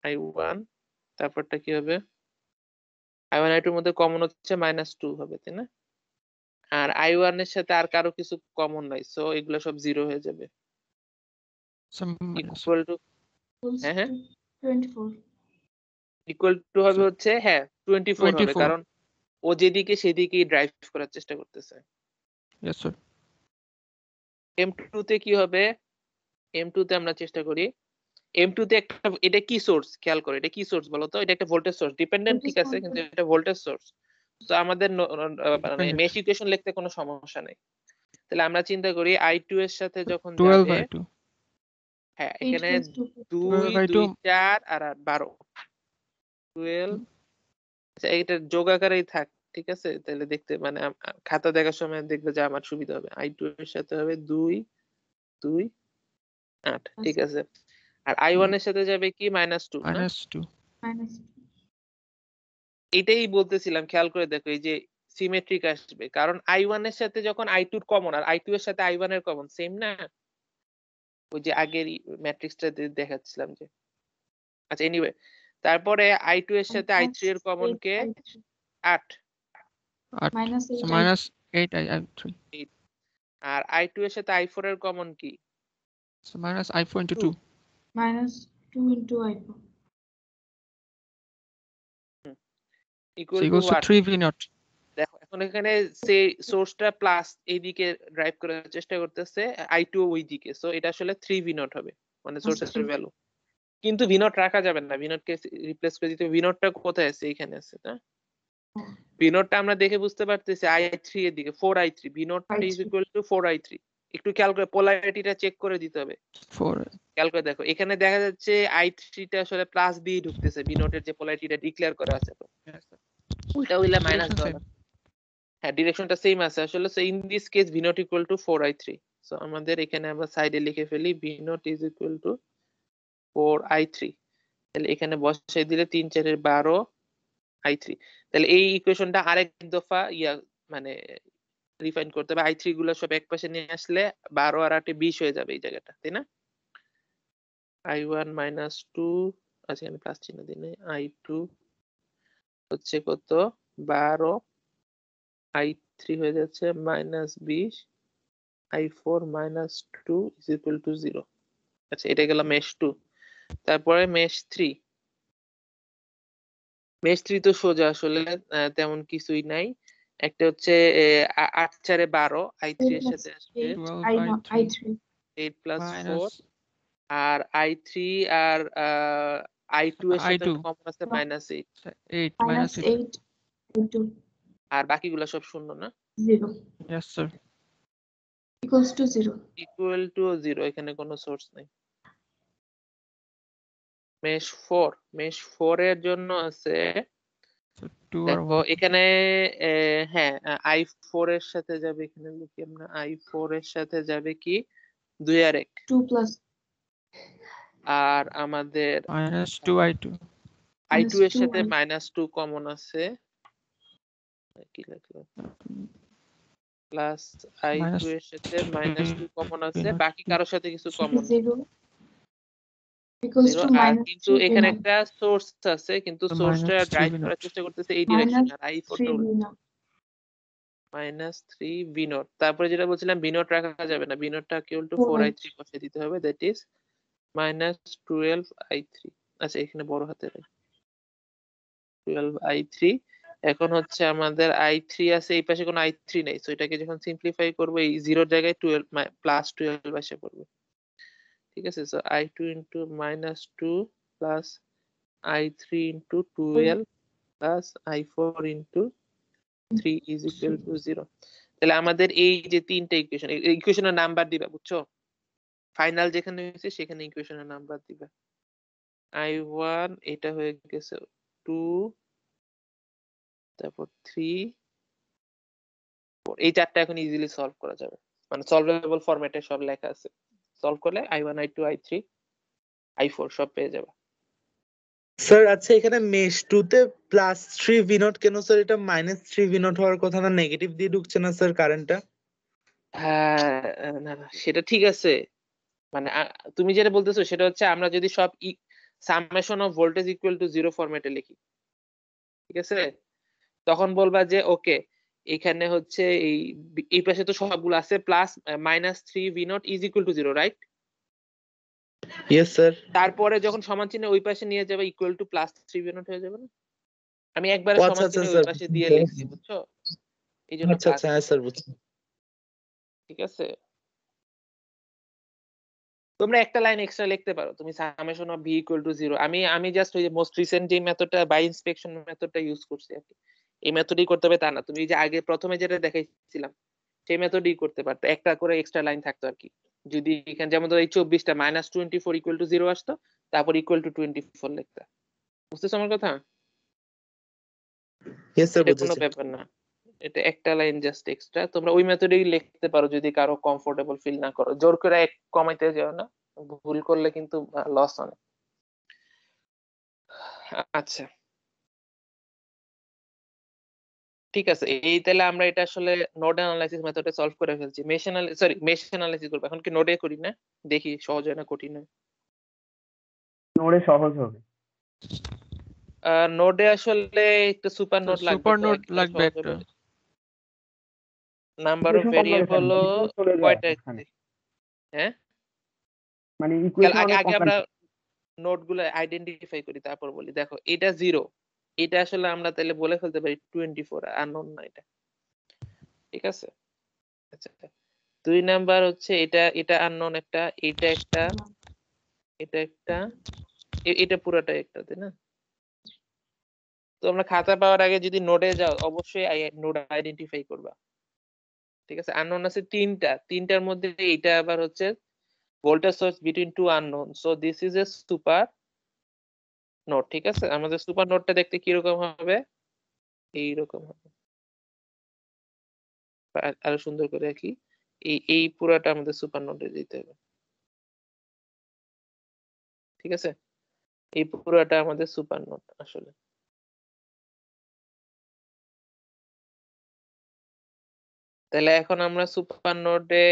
I1, তারপরটা কি হবে? I1 I2 এর মধ্যে কমন হচ্ছে -2 হবে, তাই না? আর I1 এর সাথে আর কারো কিছু কমন নাই, সো এগুলো সব জিরো হয়ে যাবে, ইকুয়াল টু, হ্যাঁ হ্যাঁ 24 ইকুয়াল টু হবে হচ্ছে হ্যাঁ 24 হবে 24 কারণ ও যেদিকে সেদিকেই ড্রাইভ করার চেষ্টা করতেছে। yes sir M2 তে কি হবে? M2 তে আমরা চেষ্টা করি M2 তে একটা এটা কি সোর্স খেয়াল করো, এটা কি সোর্স বলো তো? এটা একটা ভোল্টেজ সোর্স, ডিপেন্ডেন্ট ঠিক আছে কিন্তু এটা ভোল্টেজ সোর্স। তো আমাদের মানে Dependent. মেশ ইকুয়েশন লিখতে কোনো সমস্যা নেই। তাহলে আমরা চিন্তা করি i2 এর সাথে যখন 12 যাবে by 2 হ্যাঁ 8 এখানে plus 2 2 12 by 2 2 4 আর 12 12 আচ্ছা এটা যোগ আকারেই থাক ঠিক আছে। তাহলে দেখতে মানে খাতা দেখার সময় দেখবে যে আমার সুবিধা হবে। i2 এর সাথে হবে 2 2 8 ঠিক আছে। আর i1 এর সাথে যাবে কি -2 না? -2 minus এটাই বলতেছিলাম, খেয়াল করে দেখো এই যে সিমেট্রিক আসবে কারণ i1 এর সাথে যখন i2 এর কমন আর i2 এর সাথে i1 এর কমন সেম না? ওই যে আগের ম্যাট্রিক্সটা দেখাচ্ছিলাম যে। আচ্ছা এনিওয়ে তারপরে i2 এর সাথে i3 এর কমন কে 8 8 minus so 8 minus 8 I3 আর i2 এর সাথে i4 এর কমন কি? so minus I4 into 2 minus 2 into I4 so equal to equals to what? 3 V naught দেখো এখন এখানে সে সোর্সটা প্লাস এইদিকে ড্রাইভ করার চেষ্টা করতেছে i2 ওইদিকে, সো এটা আসলে 3 v নট হবে মানে সোর্সের ভ্যালু। কিন্তু v নট রাখা যাবে না, v নট কে রিপ্লেস করে দিতে v নটটা কোথায় আছে? এখানে আছে না? v নটটা আমরা দেখে বুঝতে পারতেছি i3 এর দিকে 4i3 v not is equal two 4i3। একটু খেয়াল করে পোলারিটিটা চেক করে দিতে হবে। 4 খেয়াল করে দেখো এখানে দেখা যাচ্ছে i3 টা আসলে প্লাস দিয়ে ঢুকতেছে, v নটের যে পোলারিটিটা ডিক্লেয়ার করা আছে তো ওইটা হইলে মাইনাস Direction দেওয়া হ্যাঁ ডিরেকশনটা সেম আছে আসলে। So in this case v not equal to 4i3। So আমাদের এখানে আমরা সাইডে লিখে ফেলি v not is equal two 4i3। তাহলে এখানে বসাই দিলে 3 4 এর 12 i3। তাহলে এই ইকুয়েশনটা আরেক দফা মানে রিফাইন করতে হবে। i3 গুলো সব একপাশে নিয়ে আসলে 12 আর 8 20 হয়ে যাবে এই জায়গাটা, তাই না? i1 2 আচ্ছা আমি প্লাস চিহ্ন দিই না, i2 হচ্ছে কত 12 i3 হয়ে যাচ্ছে -20 i4 -2 is equal to 0। আচ্ছা এটা গেল মেশ 2। তারপরে মেশ 3। মেশ 3 তো সোজা আসলে তেমন কিছুই নাই। একটা হচ্ছে 8 4 12 i3 এর সাথে আসবে 12 I3 8 plus 4 minus আর i3 আর i2 এর সাথে I2 কমন আছে -8 8 minus minus 8 8 into আর বাকিগুলো সব শূন্য না? 0 yes sir equals to 0 equal to 0, এখানে কোনো সোর্স নাই। মেশ 4 এর জন্য আছে so 2 or দেখো 1 এখানে হ্যাঁ i4 এর সাথে যাবে, এখানে লিখি আমরা i4 এর সাথে যাবে কি 2 আর 1 2 plus আর আমাদের minus 2 I2 i2 এর -2 সাথে I -2 কমন আছে কি লিখলাম প্লাস i2 minus এর সাথে -2 কমন আছে, বাকি কারোর সাথে কিছু কমন 0 equals to আর minus কিন্তু 3 এখানে V0 একটা সোর্স আছে কিন্তু So সোর্সটা minus 3 ড্রাইভ V0 করার চেষ্টা করতেছে এই ডিরেকশন আর i4 টা -3 V0 -3 v নট। তারপরে যেটা বলছিলাম v নট রাখা যাবে না, v নটটা ইকুয়াল টু 4i3 বসিয়ে দিতে হবে, দ্যাট ইজ -12i3। আচ্ছা এখানে বড় হাতের 12i3। এখন হচ্ছে আমাদের i3 আছে, এই পাশে কোনো i3 নেই, সো এটাকে যখন সিম্পলিফাই করব এই 0 এর জায়গায় 12 +12 এসে পড়বে, ঠিক আছে? So i2 into -2 plus i3 into 12 plus i4 into 3 is equal to 0। তাহলে আমাদের এই যে তিনটা ইকুয়েশন, এই ইকুয়েশনের নাম্বার দিবা, বুঝছো? ফাইনাল যেখানে হয়েছে সেখানে ইকুয়েশনের নাম্বার দিবা। i1 এটা হয়ে গেছে 2 তারপর 3 4, এই চারটা এখন ইজিলি সলভ করা যাবে, মানে সলভেবল ফরম্যাটে সব লেখা আছে। সলভ করলে i1 i2 i3 i4 সব পেয়ে যাবে। স্যার আচ্ছা এখানে মেশ 2 তে +3 v নট কেন স্যার? এটা -3 v নট হওয়ার কথা না, নেগেটিভ দিয়ে ঢুকছে না স্যার কারেন্টটা? হ্যাঁ না না সেটা ঠিক আছে, মানে তুমি যেটা বলতেছো সেটা হচ্ছে আমরা যদি সব summation of voltage equal to 0 ফরম্যাটে লিখি, ঠিক আছে? তখন বলবা যে ওকে এখানে হচ্ছে এই পাশে তো সবগুলো আছে plus -3 v not is equal to 0, right? Yes sir. তারপরে যখন সমান চিহ্ন ওই পাশে নিয়ে যাবে ইকুয়াল টু প্লাস 3 v0 হয়ে যাবে না? আমি একবারে ও আচ্ছা সমান আচ্ছা চিহ্ন ওই স্যার। পাশে দিয়ে লিখছি, বুঝছো? এই জন্য আচ্ছা প্লাস, আচ্ছা হ্যাঁ স্যার বুঝছি। ঠিক আছে? তোমরা একটা লাইন এক্সট্রা লিখতে পারো, তুমি summation of V equal to 0। আমি জাস্ট ওই যে মোস্ট রিসেন্ট যে মেথডটা বাই ইন্সপেকশন মেথডটা ইউজ করছি আর কি। এই মেথডই করতে হবে তা না, তুমি যে আগে প্রথমে যেটা দেখাইছিলাম সেই মেথডই করতে পারতো, একটা করে এক্সট্রা লাইন থাকতো আর কি। যদি এখানে যেমন ধরো এই 24টা -24 ইকুয়াল টু 0 আসতো, তারপর ইকুয়াল টু 24 লিখতা। বুঝতেছো আমার কথা? ইয়েস স্যার এটা কোনো বুঝেছি। ব্যাপার না, এটা একটা লাইন জাস্ট এক্সট্রা। তোমরা ওই মেথডেই লিখতে পারো যদি কারো কমফোর্টেবল ফিল না করো, জোর করে কমাইতে যাও না, ভুল করলে কিন্তু লস অনেক। আচ্ছা ঠিক আছে, এই তাহলে আমরা এটা আসলে নোড অ্যানালাইসিস মেথডে সলভ করে ফেলছি। মেশ অ্যানালাইসিস করব এখন, কি নোডে করি না? দেখি সহজ হয় না কঠিন হয়। নোডে সহজ হবে। নোডে আসলে একটা সুপার নোড লাগবে, সুপার তো নোড একটা লাগবে সহজ একটা। হবে। Number of equation variable complex চলে যায় কয়টা? ওখানে, হ্যাঁ মানে ইকুয়েশন আগে অনেক আগে আমরা কমপ্লেক্স। নোড গুলো আইডেন্টিফাই করি তারপর বলি। দেখো এটা 0, এটা আসলে আমরা তাহলে বলে ফেলতে পারি 24, আননোন না এটা, ঠিক আছে? আচ্ছা 2 নাম্বার হচ্ছে এটা, এটা আননোন একটা, এটা একটা, এটা একটা, এটা পুরোটাই একটা, তাই না? তো আমরা খাতা পাওয়ার আগে যদি নোডে যাও অবশ্যই নোড আইডেন্টিফাই করবা, ঠিক আছে? আননোন আছে তিনটার মধ্যে এটা আবার হচ্ছে voltage source between to unknown, so this is a super node, ঠিক আছে? আমাদের সুপার নোডটা দেখতে কিরকম হবে? এইরকম হবে। আরো সুন্দর করে রাখি, এই পুরাটা আমাদের সুপার নোডে দিতে হবে, ঠিক আছে? এই পুরাটা আমাদের সুপার নোড আসলে। তাহলে এখন আমরা সুপার নোডে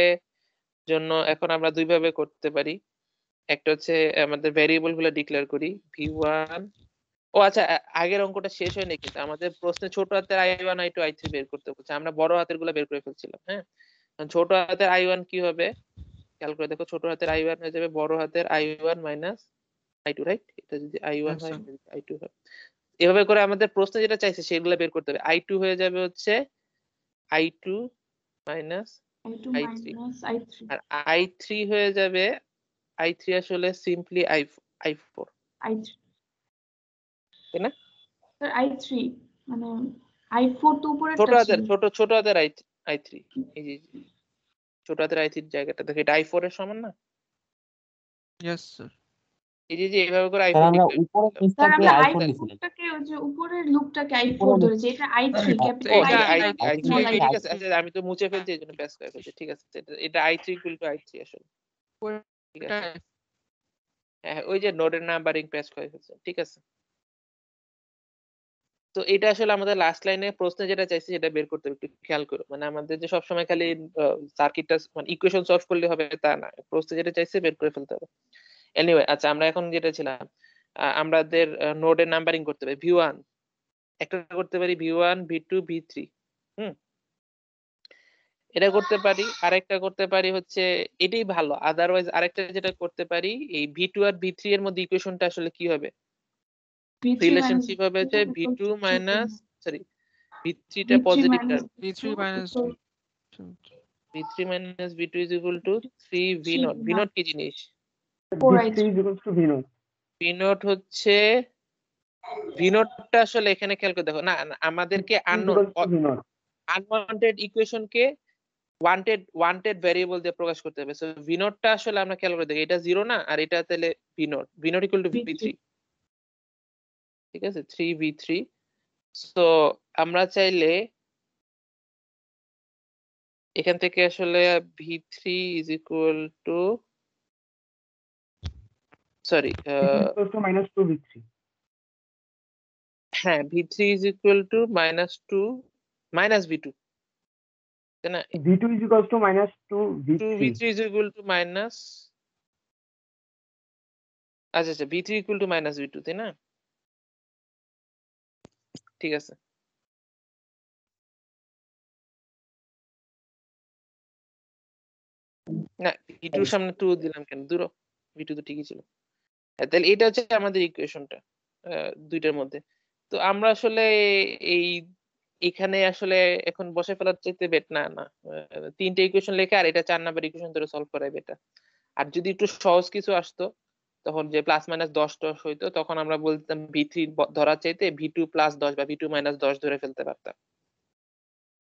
জন্য এখন আমরা দুই ভাবে করতে পারি। একটা হচ্ছে আমাদের ভেরিয়েবল গুলো ডিক্লেয়ার করি v1। ও আচ্ছা, আগের অঙ্কটা শেষ হয়নি কিন্তু, আমাদের প্রশ্নে ছোট হাতের i1 i2 i3 বের করতে বলছে, আমরা বড় হাতের গুলো বের করে ফেলছিলাম। হ্যাঁ, ছোট হাতের i1 কি হবে খেয়াল করে দেখো, ছোট হাতের i1 হয়ে যাবে বড় হাতের i1 মাইনাস i2, রাইট? এটা যদি i1 হয়, i2 হয়, এভাবে করে আমাদের প্রশ্নে যেটা চাইছে সেগুলো বের করতে হবে। i2 হয়ে যাবে হচ্ছে i2 মাইনাস i3, আর i3 হয়ে যাবে, i3 আসলে সিম্পলি i4, তাই না? স্যার i3 মানে i4 তো উপরে ছোট একটা হাতের ছিল। ছোট হাতের i3, এই যে ছোট হাতের i3 জায়গাটা দেখো, এটা i4 এর সমান না? Yes sir. এই যে এভাবে করে স্যার i4 আমরা ডিক্লেয়ার উপরের করলাম। স্যার পিসটাকে আমরা i4 লিখছিলাম। i4টাকে ওই যে উপরের লুপটাকে i4 ধরেছি, এটা i3 ক্যাপিটাল এটা i3 i3 স্মল ঠিক i3। আছে, আচ্ছা আমি তো মুছে ফেলছি এই জন্য প্যাস করে ফেলছি, ঠিক আছে? এটা i3 ইকুয়াল টু i3 আসলে, ঠিক আছে? হ্যাঁ ওই যে নোডের নাম্বারিং প্যাস করে ফেলছে, ঠিক আছে? তো এটা আসলে আমাদের লাস্ট লাইনে প্রশ্নে যেটা চাইছি সেটা বের করতে হবে, একটু খেয়াল করো। মানে আমাদের যে সবসময় খালি সার্কিটটা মানে ইকুয়েশন সলভ করলে হবে তা না, প্রশ্নে যেটা চাইছে বের করে ফেলতে হবে। এনিওয়ে আচ্ছা, আমরা এখন যেটা ছিলাম, আমাদের নোডের নাম্বারিং করতে হবে। v1 একটা করতে পারি, v1 v2 v3, এটা করতে পারি। আরেকটা করতে পারি হচ্ছে, এটাই ভালো, আদারওয়াইজ আরেকটা যেটা করতে পারি, এই v2 আর v3 এর মধ্যে ইকুয়েশনটা আসলে কি হবে, রিলেশনশিপ হবে হচ্ছে v2 মাইনাস সরি v3 টা positive term, v3 minus v3 minus v2 is equal two 3v0। v0 কি জিনিস? v0 হচ্ছে, v0 টা আসলে এখানে খেয়াল করে দেখো না, আমাদেরকে আনওয়ান্টেড ইকুয়েশনকে ওয়ান্টেড ভেরিয়েবল দিয়ে প্রকাশ করতে হবে। সো v0 টা আসলে আমরা খেয়াল করে দেখি, এটা 0 না, আর এটা তাহলে v0 ইকুয়াল টু v3, ঠিক আছে? 3v3। সো আমরা চাইলে এখান থেকে আসলে v3 is equal two sorry -2v3। হ্যাঁ v3 is equal two -2 v2, তাই না? v2 is equals to -2v3। 2v3 is equal to minus, আচ্ছা আচ্ছা v3 equal to -v2, তাই না? ঠিক আছে, না v2 এর সামনে 2 দিলাম কেন, দূর V2 তো ঠিকই ছিল। তাহলে এটা হচ্ছে আমাদের ইকুয়েশনটা দুইটার মধ্যে। তো আমরা আসলে এই এখানে আসলে এখন বসে ফেলার চাইতে না তিনটে ইকুয়েশন লেখে আর এটা 4 নাম্বার ইকুয়েশন ধরে সলভ করাই বেটার। আর যদি একটু সহজ কিছু আসতো তখন যে প্লাস মাইনাস 10 হইতো তখন আমরা বলতাম V3 ধরার চাইতে V2 প্লাস 10 বা V2 মাইনাস 10 ধরে ফেলতে পারতাম।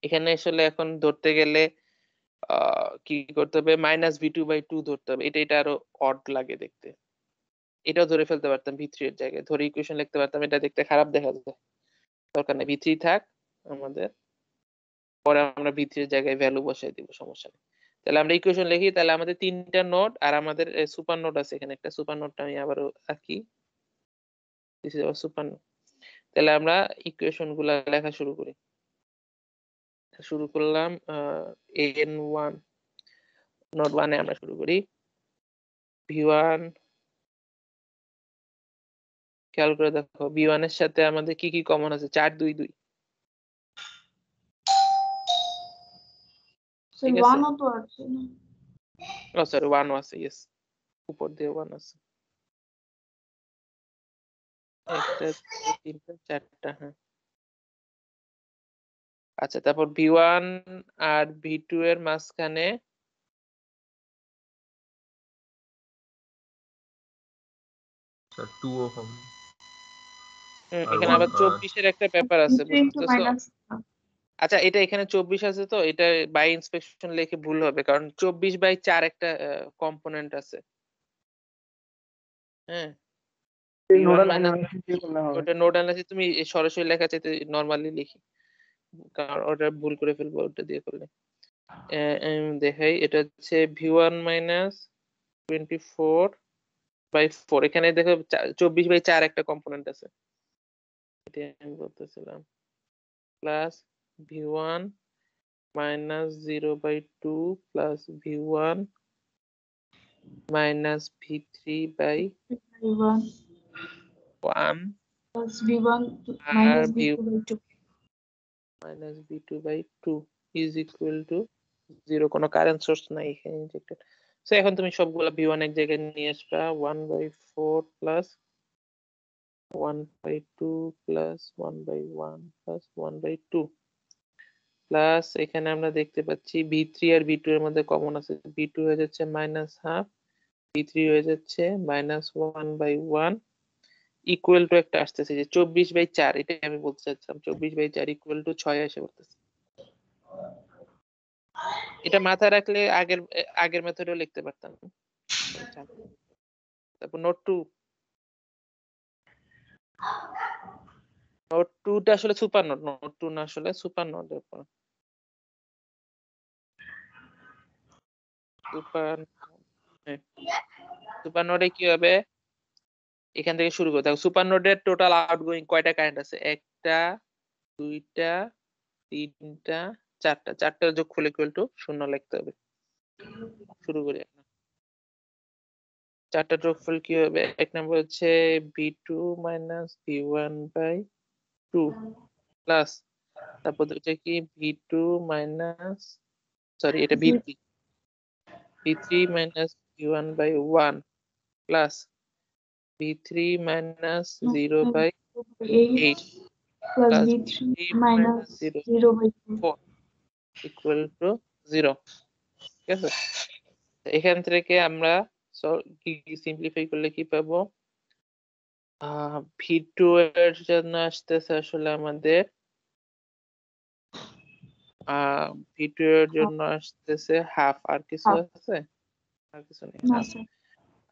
এখানে আসলে এখন ধরতে গেলে কি করতে হবে -V2/2 ধরতে হবে। এটা আরো অড লাগে দেখতে। এটাও ধরে ফেলতে পারতাম V3 এর জায়গায় ধরে ইকুয়েশন লিখতে পারতাম, এটা দেখতে খারাপ দেখা যায়, দরকার নেই। V3 থাক আমাদের, পরে আমরা V3 এর জায়গায় ভ্যালু বসাই দিব, সমস্যা নেই। তাহলে আমরা ইকুয়েশন লিখি, তাহলে আমাদের তিনটা নোড আর আমাদের সুপার নোড আছে এখানে একটা, সুপার নোডটা আমি আবারও আঁকি, this is our super node. তাহলে আমরা ইকুয়েশন গুলা লেখা শুরু করি। শুরু করলাম n1 নোড 1 এ আমরা শুরু করি। V1 খেয়াল করে দেখো V1 এর সাথে আমাদের কি কি কমন আছে, 4 2 2। স্যার ঠিক আছে, 1 ও তো আছে না? ও সরি 1 ও আছে, ইয়েস, উপর দিয়ে 1 আছে, একটা তিনটা চারটা, হ্যাঁ। আচ্ছা, তারপর V1 আর V2 এর মাঝখানে স্যার 2 ওহম আর এখানে 1 আবার 24 এর একটা ব্যাপার আছে, V3 into বুঝতেছো? minus আচ্ছা, এটা এখানে 24 আছে, তো এটা বাই ইন্সপেকশন লিখে ভুল হবে, কারণ 24/4 একটা কম্পোনেন্ট আছে। হ্যাঁ, V1 নোডাল মাইনাস অ্যানালাইসিস দিয়ে করলে হবে। ওটা নোড অ্যানালাইসিস তুমি সরাসরি লেখা চাইতে নরমালি লিখি, কারণ ওটা ভুল করে ফেলবো ওটা দিয়ে করলে। দেখাই, এটা হচ্ছে V1 মাইনাস 24/4, এখানে দেখো 24/4 একটা কম্পোনেন্ট আছে, এটা আমি বলতেছিলাম, plus V1 minus 0/2 plus V1 minus V3/1 V1 plus V1 আর minus V2/2 minus V2/2 is equal to 0। কোনো কারেন্ট সোর্স নাই এখানে ইনজেক্টেড। সো এখন তুমি সবগুলা V1 এক জায়গায় নিয়ে আসবা, 1/4 প্লাস 1/2 প্লাস 1/1 প্লাস 1/2 প্লাস এখানে আমরা দেখতে পাচ্ছি V3 আর V2 এর মধ্যে কমন আছে, V2 হয়ে যাচ্ছে -1/2, V3 হয়ে যাচ্ছে -1/1 ইকুয়াল টু একটা আসতেছে যে 24/4, এটাই আমি বলতে চাচ্ছিলাম, 24/4 ইকুয়াল টু 6 এসে পড়তেছে। এটা মাথায় রাখলে আগের মেথডেও লিখতে পারতাম। তারপর নোট 2, নোট 2 টা আসলে সুপার নোট, নোট 2 না আসলে সুপার নোট। সুপার নোডে কি হবে, এখান থেকে শুরু করতে হবে। সুপার নোডের টোটাল আউটগোয়িং কয়টা কারেন্ট আছে, একটা, দুইটা, তিনটা, চারটা, চারটার যোগফল ইকুয়াল টু 0 লিখতে হবে। শুরু করি এখন। চারটা যোগফল কি হবে, এক নম্বর হচ্ছে V2 মাইনাস V1/2 প্লাস, তারপর হচ্ছে কি V2 মাইনাস, সরি এটা V3 minus V1/1 plus V3 minus 0/8 plus plus V3 V3 minus minus 0/2 4 equal to 0। ঠিক আছে, এখান থেকে আমরা সিম্পলিফাই করলে কি পাবো, V2 এর জন্য আসতেছে আসলে আমাদের V2 এর জন্য আসতেছে হাফ, আর কিছু আছে, আর কিছু নেই, না হাফ। স্যার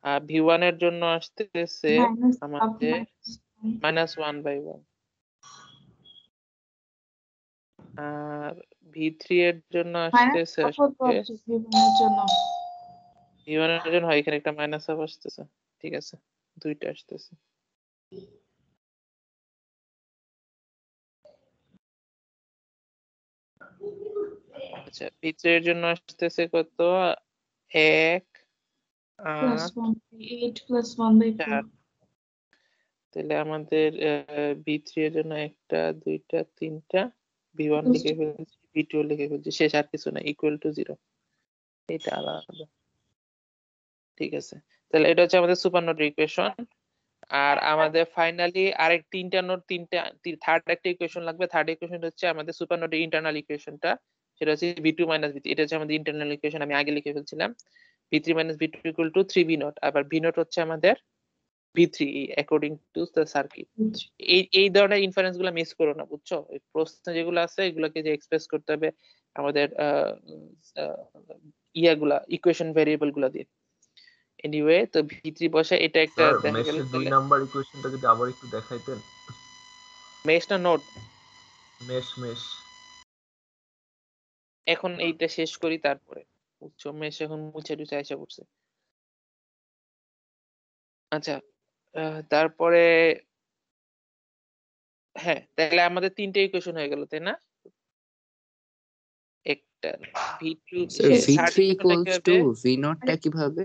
আর V1 এর জন্য আসতেছে minus half আমাদের minus -1/1, আর V3 এর জন্য আসতেছে half ও তো আছে V1 এর জন্য। V1 এর জন্য হয় এখানে একটা মাইনাস হাফ আসতেছে, ঠিক আছে, দুইটা আসতেছে। আচ্ছা, V3 এর জন্য আসতেছে কত, 1 plus 8 1/8 plus 1/4 4। তাহলে আমাদের V3 এর জন্য একটা, দুইটা, তিনটা, V1 লিখে ফেলছি, V2 লিখে ফেলছি, শেষ, আর কিছু না, ইকুয়াল টু 0। এটা আলাদা, ঠিক আছে। তাহলে এটা হচ্ছে আমাদের সুপার নোডের ইকুয়েশন। আর আমাদের ফাইনালি আরেক তিনটা নোড থার্ড একটা ইকুয়েশন লাগবে। থার্ড ইকুয়েশন হচ্ছে আমাদের সুপার নোডের ইন্টারনাল ইকুয়েশনটা, সেটা হচ্ছে v2 মাইনাস v3। এটা হচ্ছে আমাদের ইন্টারনাল ইকুয়েশন, আমি আগে লিখে ফেলছিলাম। v3 minus v2 equal to 3v not. আবার v নট হচ্ছে আমাদের v3 according to the circuit. এই ধরনের ইনফারেন্স গুলো মিস করো না, বুঝছো? প্রশ্ন যেগুলো আছে এগুলোকে যে এক্সপ্রেস করতে হবে আমাদের ইয়াগুলা ইকুয়েশন ভেরিয়েবল গুলা দিয়ে। এনিওয়ে, তো v3 বসে এটা একটা স্যার দেখা গেল। মেশের 2 নাম্বার ইকুয়েশনটা যদি আবার একটু দেখাইতেন। মেশ না নোড? মেশ এখন এইটা শেষ করি তারপরে, বুঝছো? মেশ এখন মুছে টুছে আইসা পড়ছে। আচ্ছা, তারপরে হ্যাঁ, তাহলে আমাদের তিনটে ইকুয়েশন হয়ে গেল, তাই না? একটা v2 v3 equals to v0 টা কিভাবে?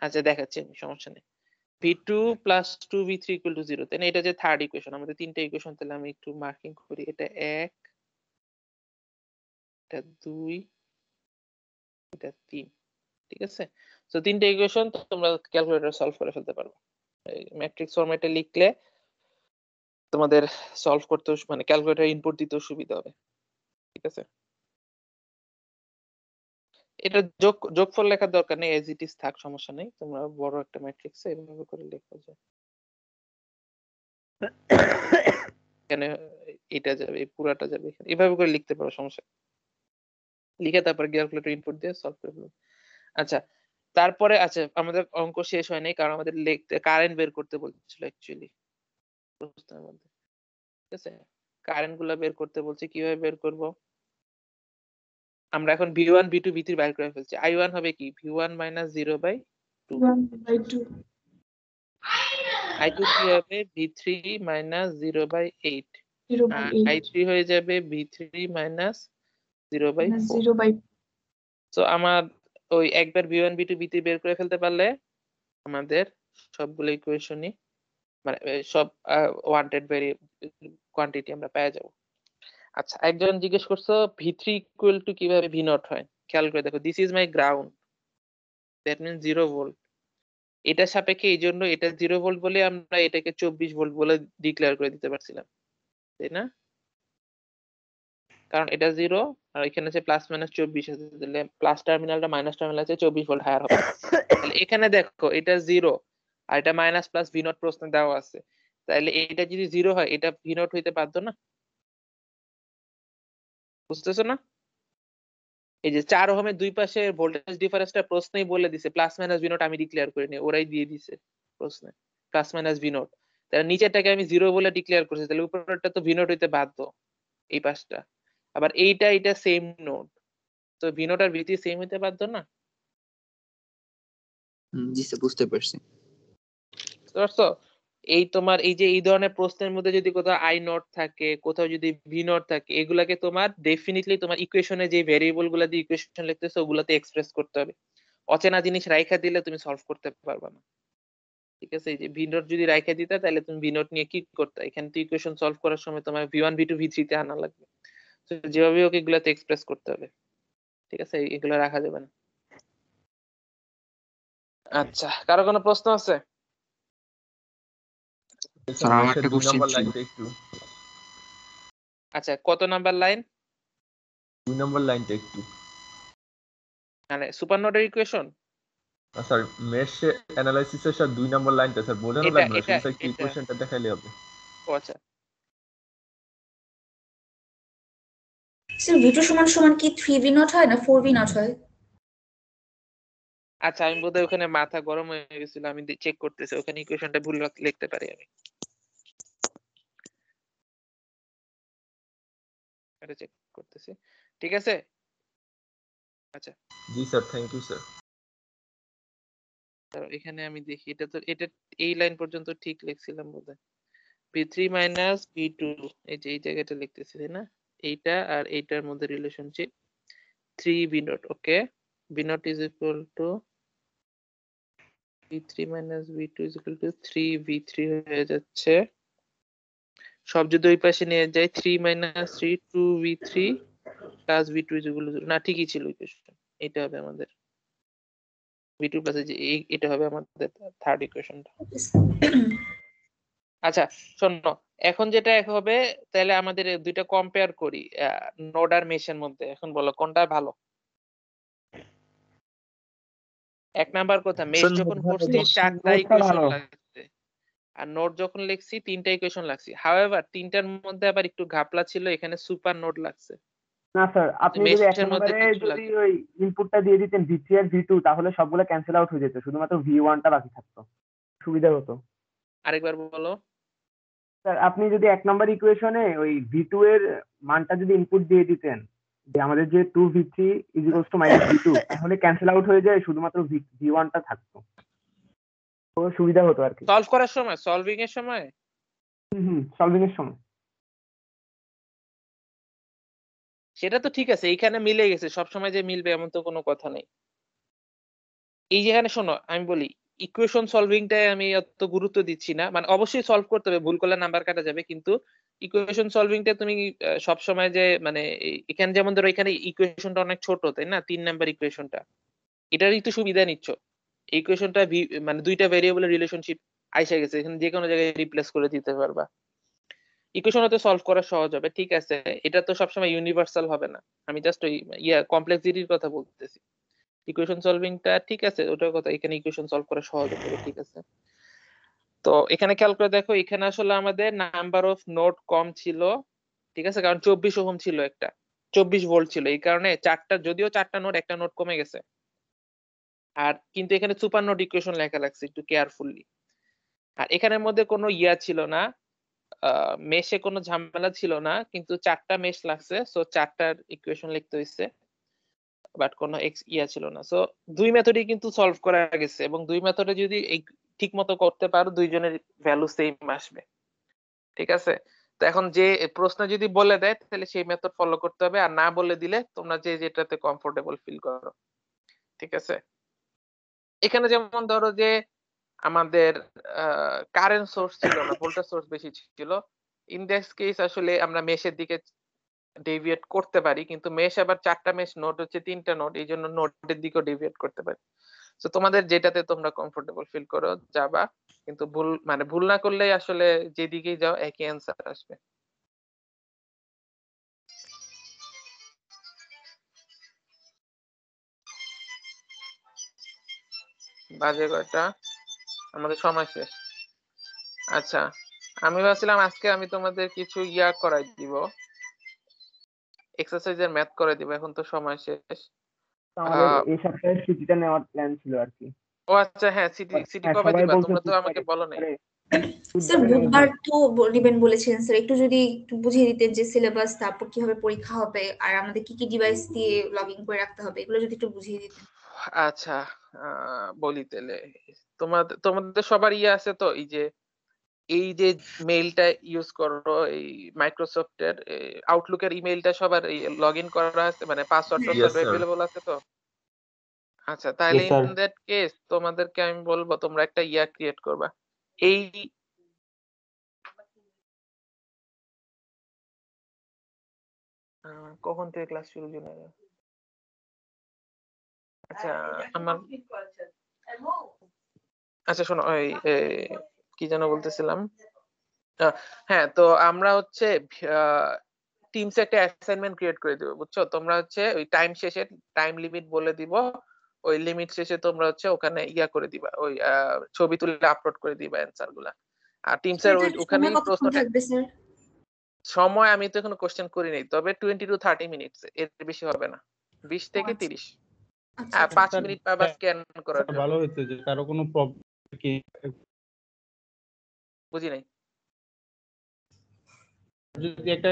আচ্ছা দেখাচ্ছি আমি, সমস্যা নেই। v2 plus 2v3 equal to 0, তাই না? এটা যে থার্ড ইকুয়েশন, আমাদের তিনটে ইকুয়েশন। তাহলে আমি একটু মার্কিং করি, এটা 1, এটা 2, এটা 3। ঠিক আছে, তো তিনটে ইকুয়েশন তোমরা ক্যালকুলেটর সলভ করে ফেলতে পারবে। ম্যাট্রিক্স ফরম্যাটে লিখলে তোমাদের সলভ করতে মানে ক্যালকুলেটর ইনপুট দিতেও সুবিধা হবে। ঠিক আছে, এটা যোগফল লেখার দরকার নেই, এজ ইট ইজ থাক, সমস্যা নেই। তোমরা বড় একটা ম্যাট্রিক্সে এভাবে করে লেখা যায়। এখানে এটা যাবে, এই পুরাটা যাবে এখানে, এভাবে করে লিখতে পারো, সমস্যা নেই। লিখে তারপর ক্যালকুলেটর ইনপুট দিয়ে সলভ করে ফেলো। আচ্ছা, তারপরে আচ্ছা আমাদের অঙ্ক শেষ হয় নাই, কারণ আমাদের লিখতে কারেন্ট বের করতে বলছিল অ্যাকচুয়ালি প্রশ্নের মধ্যে। ঠিক আছে, কারেন্ট গুলা বের করতে বলছে। কিভাবে বের করব? আমরা এখন v1 v2 v3 বের করে ফেলছি। i1 হবে কি? v1 minus 0/2। i2 কি হবে? v3 minus 0/8। আর i3 হয়ে যাবে v3 minus 0/4। তো আমার ওই একবার v1 v2 v3 বের করে ফেলতে পারলে আমাদের সবগুলো ইকুয়েশনই মানে সব ওয়ান্টেড কোয়ান্টিটি আমরা পেয়ে যাব। আচ্ছা, একজন জিজ্ঞেস করছো v3 ইকুয়াল টু কিভাবে v নট হয়। খেয়াল করে দেখো, this is my ground, that means 0 volt. এটা সাপেক্ষে এই জন্য এটা 0 ভোল্ট বলে আমরা এটাকে 24 ভোল্ট বলে ডিক্লেয়ার করে দিতে পারছিলাম, তাই না? কারণ এটা 0 আর এখানে আছে প্লাস মাইনাস 24 আছে, তাহলে প্লাস টার্মিনালটা মাইনাস টার্মিনাল আছে 24 ভোল্ট হায়ার হবে। তাহলে এখানে দেখো এটা 0 আর এটা মাইনাস প্লাস v নট প্রশ্নে দেওয়া আছে, তাহলে এটা যদি 0 হয় এটা v নট হইতে বাধ্য না? বুঝতেছো না? এই যে 4 ওহমের দুই পাশে ভোল্টেজ ডিফারেন্সটা প্রশ্নেই বলে দিছে, প্লাস মাইনাস v নট আমি ডিক্লেয়ার করে নি, ওরাই দিয়ে দিছে প্রশ্নে প্লাস মাইনাস v নট। তাহলে নিচেরটাকে আমি 0 বলে ডিক্লেয়ার করছি, তাহলে উপরেরটা তো v নট হইতে বাধ্য, এই পাশটা। আবার এটা সেম নোড, তো v নট আর v3 সেম হইতে বাধ্য না? জি স্যার, বুঝতে পারছি। বুঝছো? এই তোমার এই যে এই ধরনের প্রশ্নের মধ্যে যদি কোথাও i নট থাকে, কোথাও যদি v নট থাকে, এগুলাকে তোমার ডেফিনিটলি তোমার ইকুয়েশনে যে ভেরিয়েবল গুলা দিয়ে ইকুয়েশন লিখতেছো ওগুলাতে এক্সপ্রেস করতে হবে। অচেনা জিনিস রাইখা দিলে তুমি সলভ করতে পারবে না। ঠিক আছে, এই যে v নট যদি রাইখা দিতে তাহলে তুমি v নট নিয়ে কি করতে, এখানে তো ইকুয়েশন সলভ করার সময় তোমার v1 v2 v3 তে আনা লাগবে। তো যেভাবে হোক এগুলাতে এক্সপ্রেস করতে হবে। ঠিক আছে, এগুলো রাখা যাবে না। আচ্ছা, কারো কোনো প্রশ্ন আছে? স্যার আমার একটা কোশ্চেন ছিল। আচ্ছা, কত নাম্বার লাইন? 2 নাম্বার লাইনটা একটু, মানে সুপার নোডের ইকুয়েশন। স্যার মেশ অ্যানালাইসিসের সাথে 2 নাম্বার লাইনটা স্যার বোঝানো এটা লাগবে, এটা শুধু একটু এটা ইকুয়েশনটা দেখাইলে হবে। ও আচ্ছা, স্যার v2 সমান সমান কি 3v নট হয় না 4v নট হয়? আচ্ছা আমি বোধহয় ওখানে মাথা গরম হয়ে গেছিল, আমি চেক করতেছি ওখানে ইকুয়েশনটা ভুল লিখতে পারি আমি, এটা চেক করতেছি। ঠিক আছে, আচ্ছা জি স্যার, থ্যাংক ইউ স্যার। এখানে আমি দেখি, এটা এই লাইন পর্যন্ত ঠিক লিখছিলাম বোধহয়। v3 মাইনাস v2, এই যে এই জায়গাটা লিখতেছি তাই না? এইটা আর এইটার মধ্যে relationship 3v not. Okay, v not is equal two v3 minus v2 is equal two 3v3 হয়ে যাচ্ছে। সব যদি ওই পাশে নিয়ে যায় 3 minus 3 2v3 plus v2 is equal two, না ঠিকই ছিল ইকুয়েশন, এটা হবে আমাদের। v2 প্লাস এটা হবে আমাদের থার্ড ইকুয়েশনটা। আচ্ছা শোনো, এখন যেটা হবে তাহলে আমাদের এই দুইটা কম্পেয়ার করি নোড আর মেশের মধ্যে। এখন বলো কোনটা ভালো? এক নাম্বার কথা, মেশ স্যার যখন নোড করছি ভালো। 4টা নোডটা ইকুয়েশন ভালো। লাগছে, আর নোড যখন লিখছি 3টা ইকুয়েশন লাগছে। হাউএভার 3টার মধ্যে আবার একটু ঘাপলা ছিল, এখানে সুপার নোড লাগছে। না স্যার, আপনি যদি এক মেশের মধ্যে নম্বরে কিছু যদি লাগে। ওই ইনপুটটা দিয়ে দিতেন V3 আর V2, তাহলে সবগুলো ক্যান্সেল আউট হয়ে যেত, শুধুমাত্র V1টা বাকি থাকতো, সুবিধা হতো। আরেকবার বলো। স্যার আপনি যদি এক নম্বর ইকুয়েশনে ওই V2 এর মানটা যদি ইনপুট দিয়ে দিতেন, যে আমাদের যে 2V3 -V2, তাহলে ক্যান্সেল আউট হয়ে যায়, শুধুমাত্র V1টা থাকতো, তো সুবিধা হতো আর কি। সলভ করার সময়, সলভিং এর সময় সলভিং এর সময়। সেটা তো ঠিক আছে, এইখানে মিলে গেছে, সব সময় যে মিলবে এমন তো কোনো কথা নেই। এই যেখানে শোনো আমি বলি, ইকুয়েশন সলভিংটায় আমি অত গুরুত্ব দিচ্ছি না, মানে অবশ্যই সলভ করতে হবে, ভুল করলে নাম্বার কাটা যাবে, কিন্তু ইকুয়েশন সলভিংটা তুমি সব সময় যে মানে এখানে যেমন ধরো এখানে ইকুয়েশনটা অনেক ছোট, তাই না? 3 নাম্বার ইকুয়েশনটা, এটারই তো সুবিধা নিচ্ছ। ইকুয়েশনটা মানে দুইটা ভেরিয়েবলের রিলেশনশিপ আইসা গেছে, এখানে যে কোনো জায়গায় রিপ্লেস করে দিতে পারবা। ইকুয়েশন হতে সলভ করা সহজ হবে, ঠিক আছে, এটা তো সবসময় ইউনিভার্সাল হবে না, আমি জাস্ট ওই কমপ্লেক্সিটির কথা বলতেছি। ইকুয়েশন সলভিংটা ঠিক আছে, ওটার কথা, এখানে ইকুয়েশন সলভ করা সহজ হবে, ঠিক আছে। তো এখানে খেয়াল করে দেখো, এখানে আসলে আমাদের নাম্বার অফ নোড কম ছিল, ঠিক আছে, কারণ 24 ওহম ছিল, একটা 24 ভোল্ট ছিল, এই কারণে যদিও 4টা নোড, একটা নোড কমে গেছে। আর কিন্তু এখানে সুপার নোড ইকুয়েশন লেখা লাগছে একটু কেয়ারফুলি। আর এখানের মধ্যে কোনো ছিল না, মেশে কোনো ঝামেলা ছিল না, কিন্তু 4টা মেশ লাগছে, সো 4টার ইকুয়েশন লিখতে হইছে, বাট কোনো ছিল না। সো দুই মেথডই কিন্তু সলভ করা গেছে, এবং দুই মেথডে যদি ঠিক মতো করতে পারো, দুইজনের ভ্যালু সেম আসবে, ঠিক আছে। তো এখন যে প্রশ্ন যদি বলে দেয়, তাহলে সেই মেথড ফলো করতে হবে, আর না বলে দিলে তোমরা যে যেটাতে কমফোর্টেবল ফিল করো, ঠিক আছে। এখানে যেমন ধরো যে আমাদের কারেন্ট সোর্স ছিল না, ভোল্টেজ সোর্স বেশি ছিল, ইন দিস কেস আসলে আমরা মেশের দিকে ডেভিয়েট করতে পারি, কিন্তু মেশ আবার 4টা মেশ, নোড হচ্ছে 3টা নোড, এই জন্য নোডের দিকেও ডেভিয়েট করতে পারি। তো তোমাদের যেটাতে তোমরা কমফোর্টেবল ফিল করো যাবা, কিন্তু ভুল না করলেই আসলে যেদিকেই যাও একই অ্যান্সার আসবে। বাজে কয়টা? আমাদের সময় শেষ। আচ্ছা, আমি ভাবছিলাম আজকে আমি তোমাদের কিছু করাই দিব, এক্সারসাইজের ম্যাথ করে দিব, এখন তো সময় শেষ। আমাদের এই সপ্তাহে ছুটিটা নেওয়ার প্ল্যান ছিল আর কি। ও আচ্ছা, হ্যাঁ, সিটি কবে সবাই দিবা? বলছে তোমরা তো আমাকে বলো নাই। স্যার বুধবার তো দিবেন বলেছেন স্যার, একটু যদি একটু বুঝিয়ে দিতেন যে সিলেবাস, তারপর কিভাবে পরীক্ষা হবে, আর আমাদের কি কি ডিভাইস দিয়ে লগ ইন করে রাখতে হবে, এগুলো যদি একটু বুঝিয়ে দিতেন। আচ্ছা, বলি তাহলে। তোমাদের সবার আছে তো, এই যে মেইলটা ইউজ করো, এই মাইক্রোসফটের আউটলুকের ইমেইলটা সবার লগ ইন করা আছে, মানে পাসওয়ার্ড টাসওয়ার্ড অ্যাভেলেবল আছে তো? আচ্ছা, তাহলে Yes, sir. In that case তোমাদেরকে আমি বলবো তোমরা একটা ক্রিয়েট করবা। এই কখন থেকে ক্লাস শুরু জুন? আচ্ছা আমার আচ্ছা শোনো, ওই কি যেন বলতেছিলাম, হ্যাঁ, তো আমরা হচ্ছে টিমসে একটা অ্যাসাইনমেন্ট ক্রিয়েট করে দিব, বুঝছো? তোমরা হচ্ছে ওই টাইম লিমিট বলে দিব, ওই লিমিট শেষে তোমরা হচ্ছে ওখানে করে দিবা, ওই ছবি তুলে আপলোড করে দিবা অ্যানসার গুলা। আর টিমসের ওখানে প্রশ্নটা, সময় আমি তো এখনো কোশ্চেন করি নাই, তবে 20 to 30 মিনিটস, এর বেশি হবে না, 20 থেকে 30। 5 মিনিট পাবা স্ক্যান করার জন্য। ভালো হয়েছে যে কারো কোনো প্রবলেম কি বুঝি নাই। যদি একটা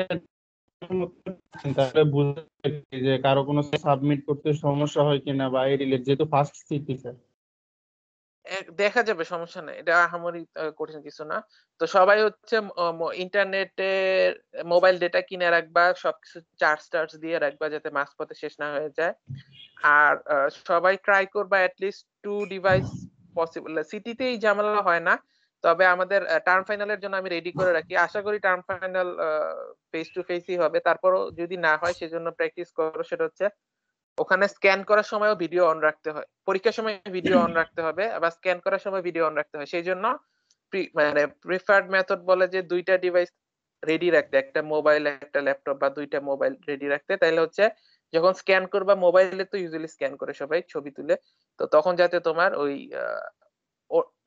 তাহলে বুঝতে পারি যে কারো কোনো সাবমিট করতে সমস্যা হয় কিনা, বা এই রিলেট, যেহেতু ফার্স্ট সিটি স্যার দেখা যাবে, সমস্যা নেই, এটা আহামরি কঠিন কিছু না। তো সবাই হচ্ছে ইন্টারনেটে মোবাইল ডেটা কিনে রাখবা, সবকিছু চার্জ দিয়ে রাখবা, যাতে মাঝপথে শেষ না হয়ে যায়। আর সবাই ট্রাই করবা অ্যাটলিস্ট 2 ডিভাইস পসিবল। সিটিতেই ঝামেলা হয় না, তবে আমাদের টার্ম ফাইনালের জন্য আমি রেডি করে রাখি, আশা করি টার্ম ফাইনাল ফেস টু ফেসই হবে, তারপরও যদি না হয় সেজন্য প্র্যাকটিস করো। সেটা হচ্ছে ওখানে স্ক্যান করার সময়ও ভিডিও অন রাখতে হয়, পরীক্ষার সময় ভিডিও অন রাখতে হবে, আবার স্ক্যান করার সময় ভিডিও অন রাখতে হয়। সেই জন্য মানে প্রিফার্ড মেথড বলে যে দুইটা ডিভাইস রেডি রাখতে, একটা মোবাইল একটা ল্যাপটপ বা দুইটা মোবাইল রেডি রাখতে। তাইলে হচ্ছে যখন স্ক্যান করবা, মোবাইলে তো ইউজুয়ালি স্ক্যান করে সবাই ছবি তুলে, তো তখন যাতে তোমার ওই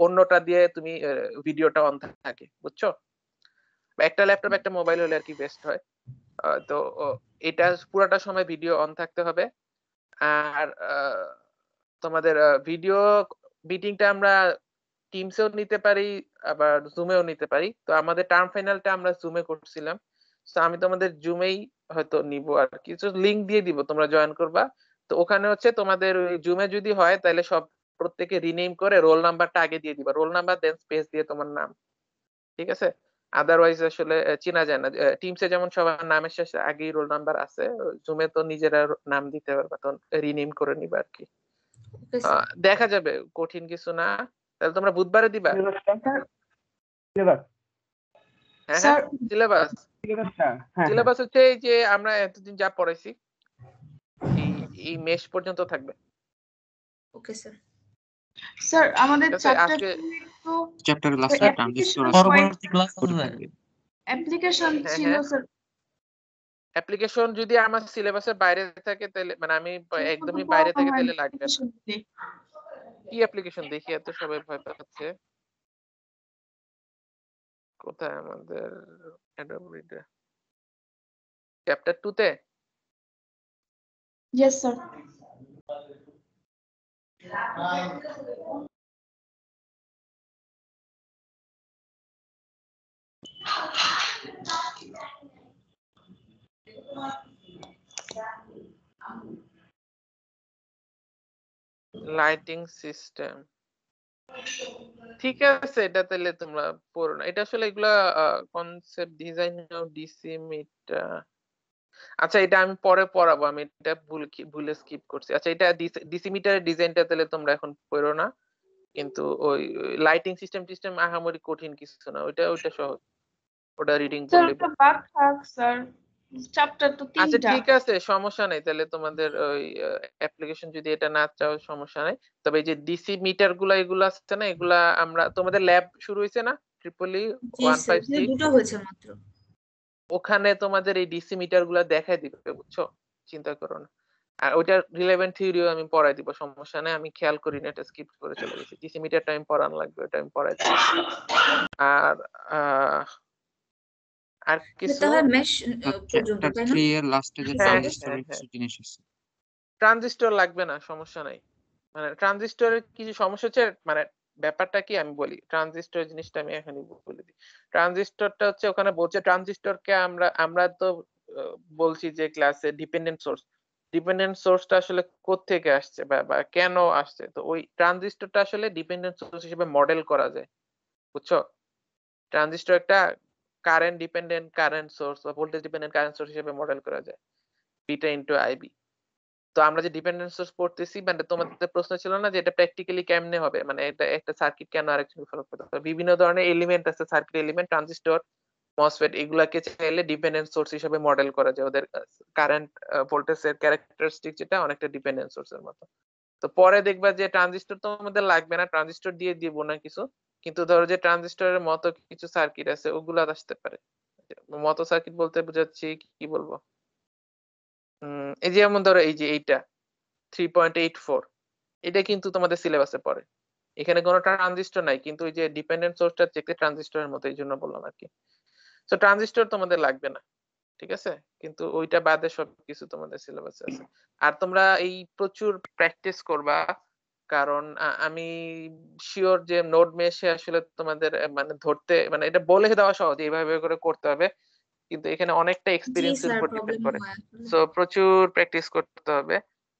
অন্যটা দিয়ে তুমি ভিডিওটা অন থাকে, বুঝছো? একটা ল্যাপটপ একটা মোবাইল হলে আর কি বেস্ট হয়। তো এটা পুরাটা সময় ভিডিও অন থাকতে হবে। আর তোমাদের ভিডিও মিটিংটা আমরা টিমসেও নিতে পারি, আবার জুমেও নিতে পারি। তো আমাদের টার্ম ফাইনালটা আমরা জুমে করছিলাম, তো আমি তোমাদের জুমেই হয়তো নিব আর কিছু লিংক দিয়ে দিব, তোমরা জয়েন করবা। তো ওখানে হচ্ছে তোমাদের ওই জুমে যদি হয় তাহলে সব প্রত্যেকে রিনেম করে রোল নাম্বারটা আগে দিয়ে দিবা, রোল নাম্বার দেন স্পেস দিয়ে তোমার নাম, ঠিক আছে? আদারওয়াইজ আসলে চেনা যায় না। টিমসে যেমন সবার নামের শেষে আগেই রোল নাম্বার আছে, জুমে তো নিজেরা নাম দিতে পারবা, তখন রিনেম করে নিবা আর কি। দেখা যাবে, কঠিন কিছু না। তাহলে তোমরা বুধবারে দিবা? হ্যাঁ হ্যাঁ, সিলেবাস সিলেবাস হচ্ছে এই যে আমরা এতদিন যা পড়াইছি এই মেশ পর্যন্ত থাকবে। Okay sir. স্যার আমাদের চ্যাপ্টার লাস্টে ট্রানজিস্টর আছে, পরবর্তী ক্লাস আছে অ্যাপ্লিকেশন ছিল স্যার। অ্যাপ্লিকেশন যদি আমার সিলেবাসের বাইরে থাকে তাহলে, মানে আমি একদমই বাইরে থাকে তাহলে লাগবে না। কি অ্যাপ্লিকেশন দেখি, এত সবাই ভয় পাচ্ছে। কোথায় আমাদের অ্যাডোবি চ্যাপ্টার 2 তে? Yes sir. লাইটিং সিস্টেম, ঠিক আছে। এটা তাহলে তোমরা পড়ো না, এটা আসলে এগুলা কনসেপ্ট ডিজাইন ডিসি মিটার। আচ্ছা, এটা আমি পরে পড়াবো, আমি এটা ভুলে স্কিপ করছি। আচ্ছা, এটা ডিসি মিটারের ডিজাইনটা তাহলে তোমরা এখন পড়ো না, কিন্তু ওই লাইটিং সিস্টেম আহামরি কঠিন কিছু না, ওইটা সহজ, ওটা রিডিং করলে। স্যার চ্যাপ্টার তো 3টা। আচ্ছা ঠিক আছে, সমস্যা নেই। তাহলে তোমাদের ওই অ্যাপ্লিকেশন যদি এটা না চাও সমস্যা নেই। তবে এই যে ডিসি মিটার গুলা এগুলো আছে না, এগুলা আমরা তোমাদের ল্যাব শুরু হয়েছে না ট্রিপলি 156, দুটো হয়েছে মাত্র। ওখানে তোমাদের এই ডিসি মিটার গুলা দেখাই দিবে, বুঝছো? চিন্তা করো না। আর ওইটার রিলেভেন্ট থিওরিও আমি পড়াই দিব, সমস্যা নেই। আমি খেয়াল করি না, এটা স্কিপ করে চলে গেছি। ডিসি মিটার টাইম পড়ানো লাগবে, ওটা আমি পড়াই দিব। আর আর কিছু মেশ পর্যন্ত, তাই না? 3 এর লাস্টে যে ট্রানজিস্টরের কিছু জিনিস আছে। ট্রানজিস্টর লাগবে না, সমস্যা নাই। মানে ট্রানজিস্টরের কিছু সমস্যা হচ্ছে, মানে ব্যাপারটা কি আমি বলি, ট্রানজিস্টর জিনিসটা আমি এখনই বলে দিই। ট্রানজিস্টরটা হচ্ছে ওখানে বলছে ট্রানজিস্টরকে আমরা তো বলছি যে ক্লাসে ডিপেন্ডেন্ট সোর্সটা আসলে কোত্থেকে আসছে বা কেন আসছে। তো ওই ট্রানজিস্টরটা আসলে ডিপেন্ডেন্ট সোর্স হিসেবে মডেল করা যায়, বুঝছো? ট্রানজিস্টর একটা কারেন্ট ডিপেন্ডেন্ট কারেন্ট সোর্স বা ভোল্টেজ ডিপেন্ডেন্ট কারেন্ট সোর্স হিসেবে মডেল করা যায়, বিটা ইনটু আইবি। তো আমরা যে ডিপেন্ডেন্ট সোর্স পড়তেছি, মানে তোমাদের প্রশ্ন ছিল না যে এটা প্র্যাকটিক্যালি কেমনে হবে, মানে এটা একটা সার্কিট কেন আরেকটা ফলো করতে হবে। বিভিন্ন ধরনের এলিমেন্ট আছে, সার্কিট এলিমেন্ট, ট্রানজিস্টর, মসফেট, এগুলাকে চাইলে ডিপেন্ডেন্ট সোর্স হিসেবে মডেল করা যায়। ওদের কারেন্ট ভোল্টেজের ক্যারেক্টারিস্টিক যেটা অনেকটা ডিপেন্ডেন্ট সোর্সের মতো। তো পরে দেখবা যে ট্রানজিস্টর তো আমাদের লাগবে না, ট্রানজিস্টর দিয়ে দিব না কিছু, কিন্তু ধরো যে ট্রানজিস্টরের মতো কিছু সার্কিট আছে, ওগুলা আসতে পারে। মতো সার্কিট বলতে বোঝাচ্ছি কি বলবো, এই যে যেমন ধরো এই যে এইটা 3.84, এটা কিন্তু তোমাদের সিলেবাসে পড়ে। এখানে কোনো ট্রানজিস্টর নাই, কিন্তু ওই যে ডিপেন্ডেন্ট সোর্সটা দেখতে ট্রানজিস্টরের মতো, এই জন্য বললাম আর কি। তো ট্রানজিস্টর তোমাদের লাগবে না, ঠিক আছে? কিন্তু ওইটা বাদে সবকিছু তোমাদের সিলেবাসে আছে। আর তোমরা এই প্রচুর প্র্যাকটিস করবা, কারণ আমি শিওর যে নোড মেশে আসলে তোমাদের মানে ধরতে, মানে এটা বলে দেওয়া সহজ এইভাবে করে করতে হবে, কিন্তু এখানে অনেকটা এক্সপেরিয়েন্সের উপর ডিপেন্ড করে। সো প্রচুর প্র্যাকটিস করতে হবে।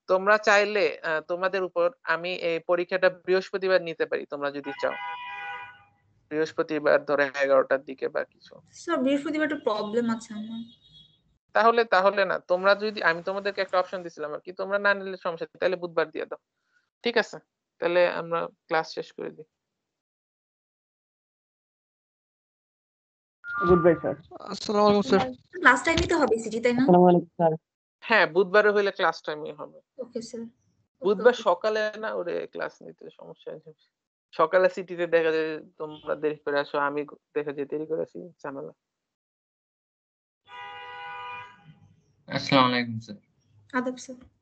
তোমরা চাইলে তোমাদের উপর আমি এই পরীক্ষাটা বৃহস্পতিবার নিতে পারি, তোমরা যদি চাও। বৃহস্পতিবার ধরে 11টার দিকে বা কিছু। স্যার বৃহস্পতিবার একটা প্রবলেম আছে আমার। তাহলে না, তোমরা যদি, আমি তোমাদেরকে একটা অপশন দিছিলাম আর কি, তোমরা না নিলে সমস্যা নেই, তাহলে বুধবার দিয়ে দাও, ঠিক আছে? তাহলে আমরা ক্লাস শেষ করে দিই। Good bye sir. আসসালামু আলাইকুম স্যার। ক্লাস টাইমই তো হবে সিটি, তাই না? আসসালামু আলাইকুম স্যার। হ্যাঁ, বুধবারে হইলে ক্লাস টাইমে হবে। Okay sir. বুধবার সকালে না ওরে ক্লাস নিতে সমস্যা আছে। সকালে সিটিতে দেখা যায় তোমরা দেরি করে আসো, আমি দেখা যায় দেরি করে আসি, ঝামেলা। আসসালামু আলাইকুম স্যার। আদাব স্যার।